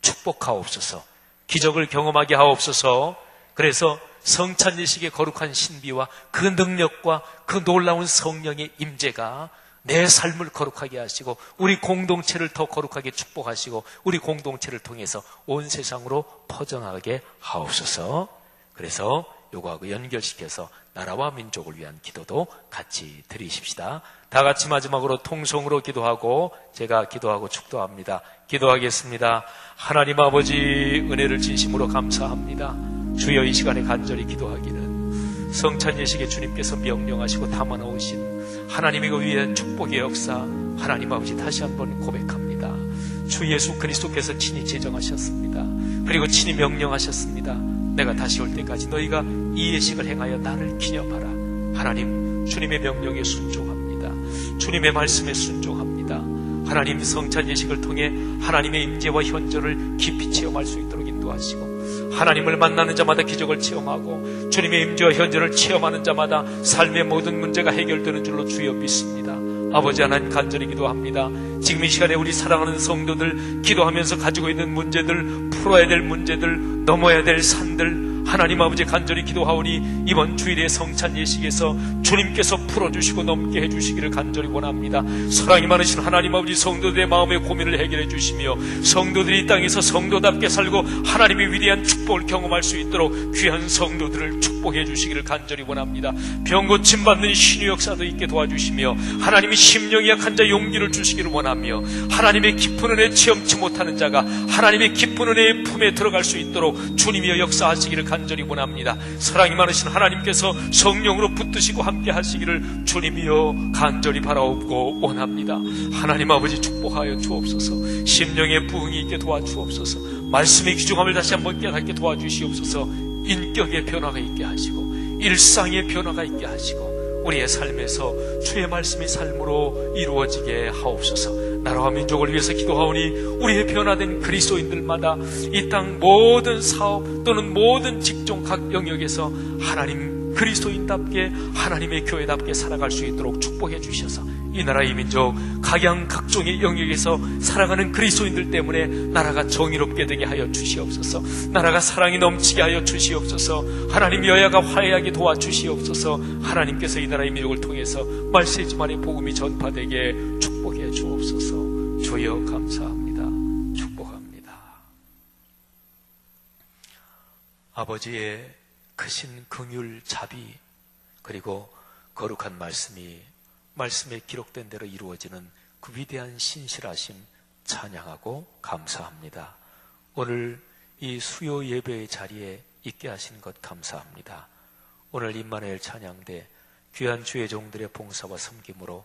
축복하옵소서. 기적을 경험하게 하옵소서. 그래서 성찬 예식의 거룩한 신비와 그 능력과 그 놀라운 성령의 임재가 내 삶을 거룩하게 하시고 우리 공동체를 더 거룩하게 축복하시고 우리 공동체를 통해서 온 세상으로 퍼져나가게 하옵소서. 그래서 요거하고 연결시켜서 나라와 민족을 위한 기도도 같이 드리십시다. 다 같이 마지막으로 통성으로 기도하고 제가 기도하고 축도합니다. 기도하겠습니다. 하나님 아버지, 은혜를 진심으로 감사합니다. 주여, 이 시간에 간절히 기도하기는 성찬 예식에 주님께서 명령하시고 담아놓으신 하나님의 그 위한 축복의 역사, 하나님 아버지 다시 한번 고백합니다. 주 예수 그리스도께서 친히 제정하셨습니다. 그리고 친히 명령하셨습니다. 내가 다시 올 때까지 너희가 이 예식을 행하여 나를 기념하라. 하나님, 주님의 명령에 순종합니다. 주님의 말씀에 순종합니다. 하나님, 성찬 예식을 통해 하나님의 임재와 현존을 깊이 체험할 수 있도록 인도하시고 하나님을 만나는 자마다 기적을 체험하고 주님의 임재와 현존을 체험하는 자마다 삶의 모든 문제가 해결되는 줄로 주여 믿습니다. 아버지 하나님, 간절히 기도합니다. 지금 이 시간에 우리 사랑하는 성도들 기도하면서 가지고 있는 문제들, 풀어야 될 문제들, 넘어야 될 산들, 하나님 아버지 간절히 기도하오니 이번 주일의 성찬 예식에서 주님께서 풀어주시고 넘게 해주시기를 간절히 원합니다. 사랑이 많으신 하나님 아버지, 성도들의 마음의 고민을 해결해 주시며 성도들이 이 땅에서 성도답게 살고 하나님의 위대한 축복을 경험할 수 있도록 귀한 성도들을 축복해 주시기를 간절히 원합니다. 병 고침 받는 신유 역사도 있게 도와주시며 하나님이 심령이 약한 자 용기를 주시기를 원하며 하나님의 깊은 은혜 체험치 못하는 자가 하나님의 깊은 은혜의 품에 들어갈 수 있도록 주님이여 역사하시기를 간절히 원합니다. 사랑이 많으신 하나님께서 성령으로 붙드시고 함께 하시기를 주님이여 간절히 바라옵고 원합니다. 하나님 아버지, 축복하여 주옵소서. 심령의 부흥이 있게 도와주옵소서. 말씀의 귀중함을 다시 한번 깨닫게 도와주시옵소서. 인격의 변화가 있게 하시고 일상의 변화가 있게 하시고 우리의 삶에서 주의 말씀이 삶으로 이루어지게 하옵소서. 나라와 민족을 위해서 기도하오니 우리의 변화된 그리스도인들마다 이 땅 모든 사업 또는 모든 직종 각 영역에서 하나님 그리스도인답게 하나님의 교회답게 살아갈 수 있도록 축복해 주셔서 이 나라의 민족 각양각종의 영역에서 살아가는 그리스도인들 때문에 나라가 정의롭게 되게 하여 주시옵소서. 나라가 사랑이 넘치게 하여 주시옵소서. 하나님, 여야가 화해하게 도와주시옵소서. 하나님께서 이 나라의 민족을 통해서 말세지만의 복음이 전파되게 축복해 주옵소서. 주여 감사합니다. 축복합니다. 아버지의 크신 긍휼 자비 그리고 거룩한 말씀에 기록된 대로 이루어지는 그 위대한 신실하심 찬양하고 감사합니다. 오늘 이 수요 예배의 자리에 있게 하신 것 감사합니다. 오늘 임마누엘 찬양대 귀한 주의 종들의 봉사와 섬김으로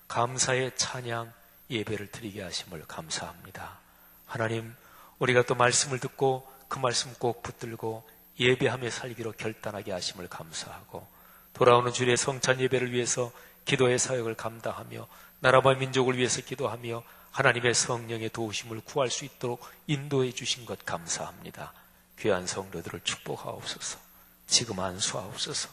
감사의 찬양 예배를 드리게 하심을 감사합니다. 하나님, 우리가 또 말씀을 듣고 그 말씀 꼭 붙들고 예배하며 살기로 결단하게 하심을 감사하고 돌아오는 주일의 성찬 예배를 위해서 기도의 사역을 감당하며 나라와 민족을 위해서 기도하며 하나님의 성령의 도우심을 구할 수 있도록 인도해 주신 것 감사합니다. 귀한 성도들을 축복하옵소서. 지금 안수하옵소서.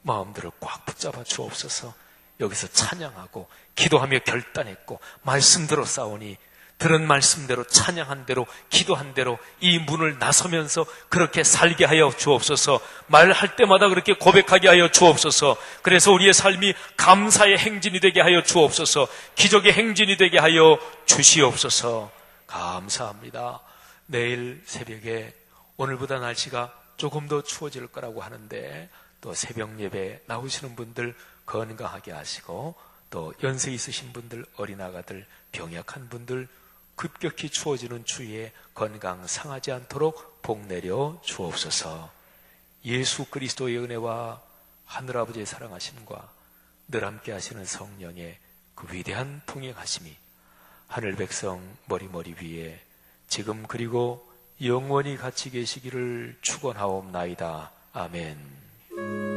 마음들을 꽉 붙잡아 주옵소서. 여기서 찬양하고 기도하며 결단했고 말씀대로 싸우니 들은 말씀대로 찬양한 대로 기도한 대로 이 문을 나서면서 그렇게 살게 하여 주옵소서. 말할 때마다 그렇게 고백하게 하여 주옵소서. 그래서 우리의 삶이 감사의 행진이 되게 하여 주옵소서. 기적의 행진이 되게 하여 주시옵소서. 감사합니다. 내일 새벽에 오늘보다 날씨가 조금 더 추워질 거라고 하는데 또 새벽 예배 나오시는 분들 건강하게 하시고 또 연세 있으신 분들, 어린아가들, 병약한 분들 급격히 추워지는 추위에 건강 상하지 않도록 복 내려 주옵소서. 예수 그리스도의 은혜와 하늘아버지의 사랑하심과 늘 함께 하시는 성령의 그 위대한 통행하심이 하늘 백성 머리 위에 지금 그리고 영원히 같이 계시기를 축원하옵나이다. 아멘.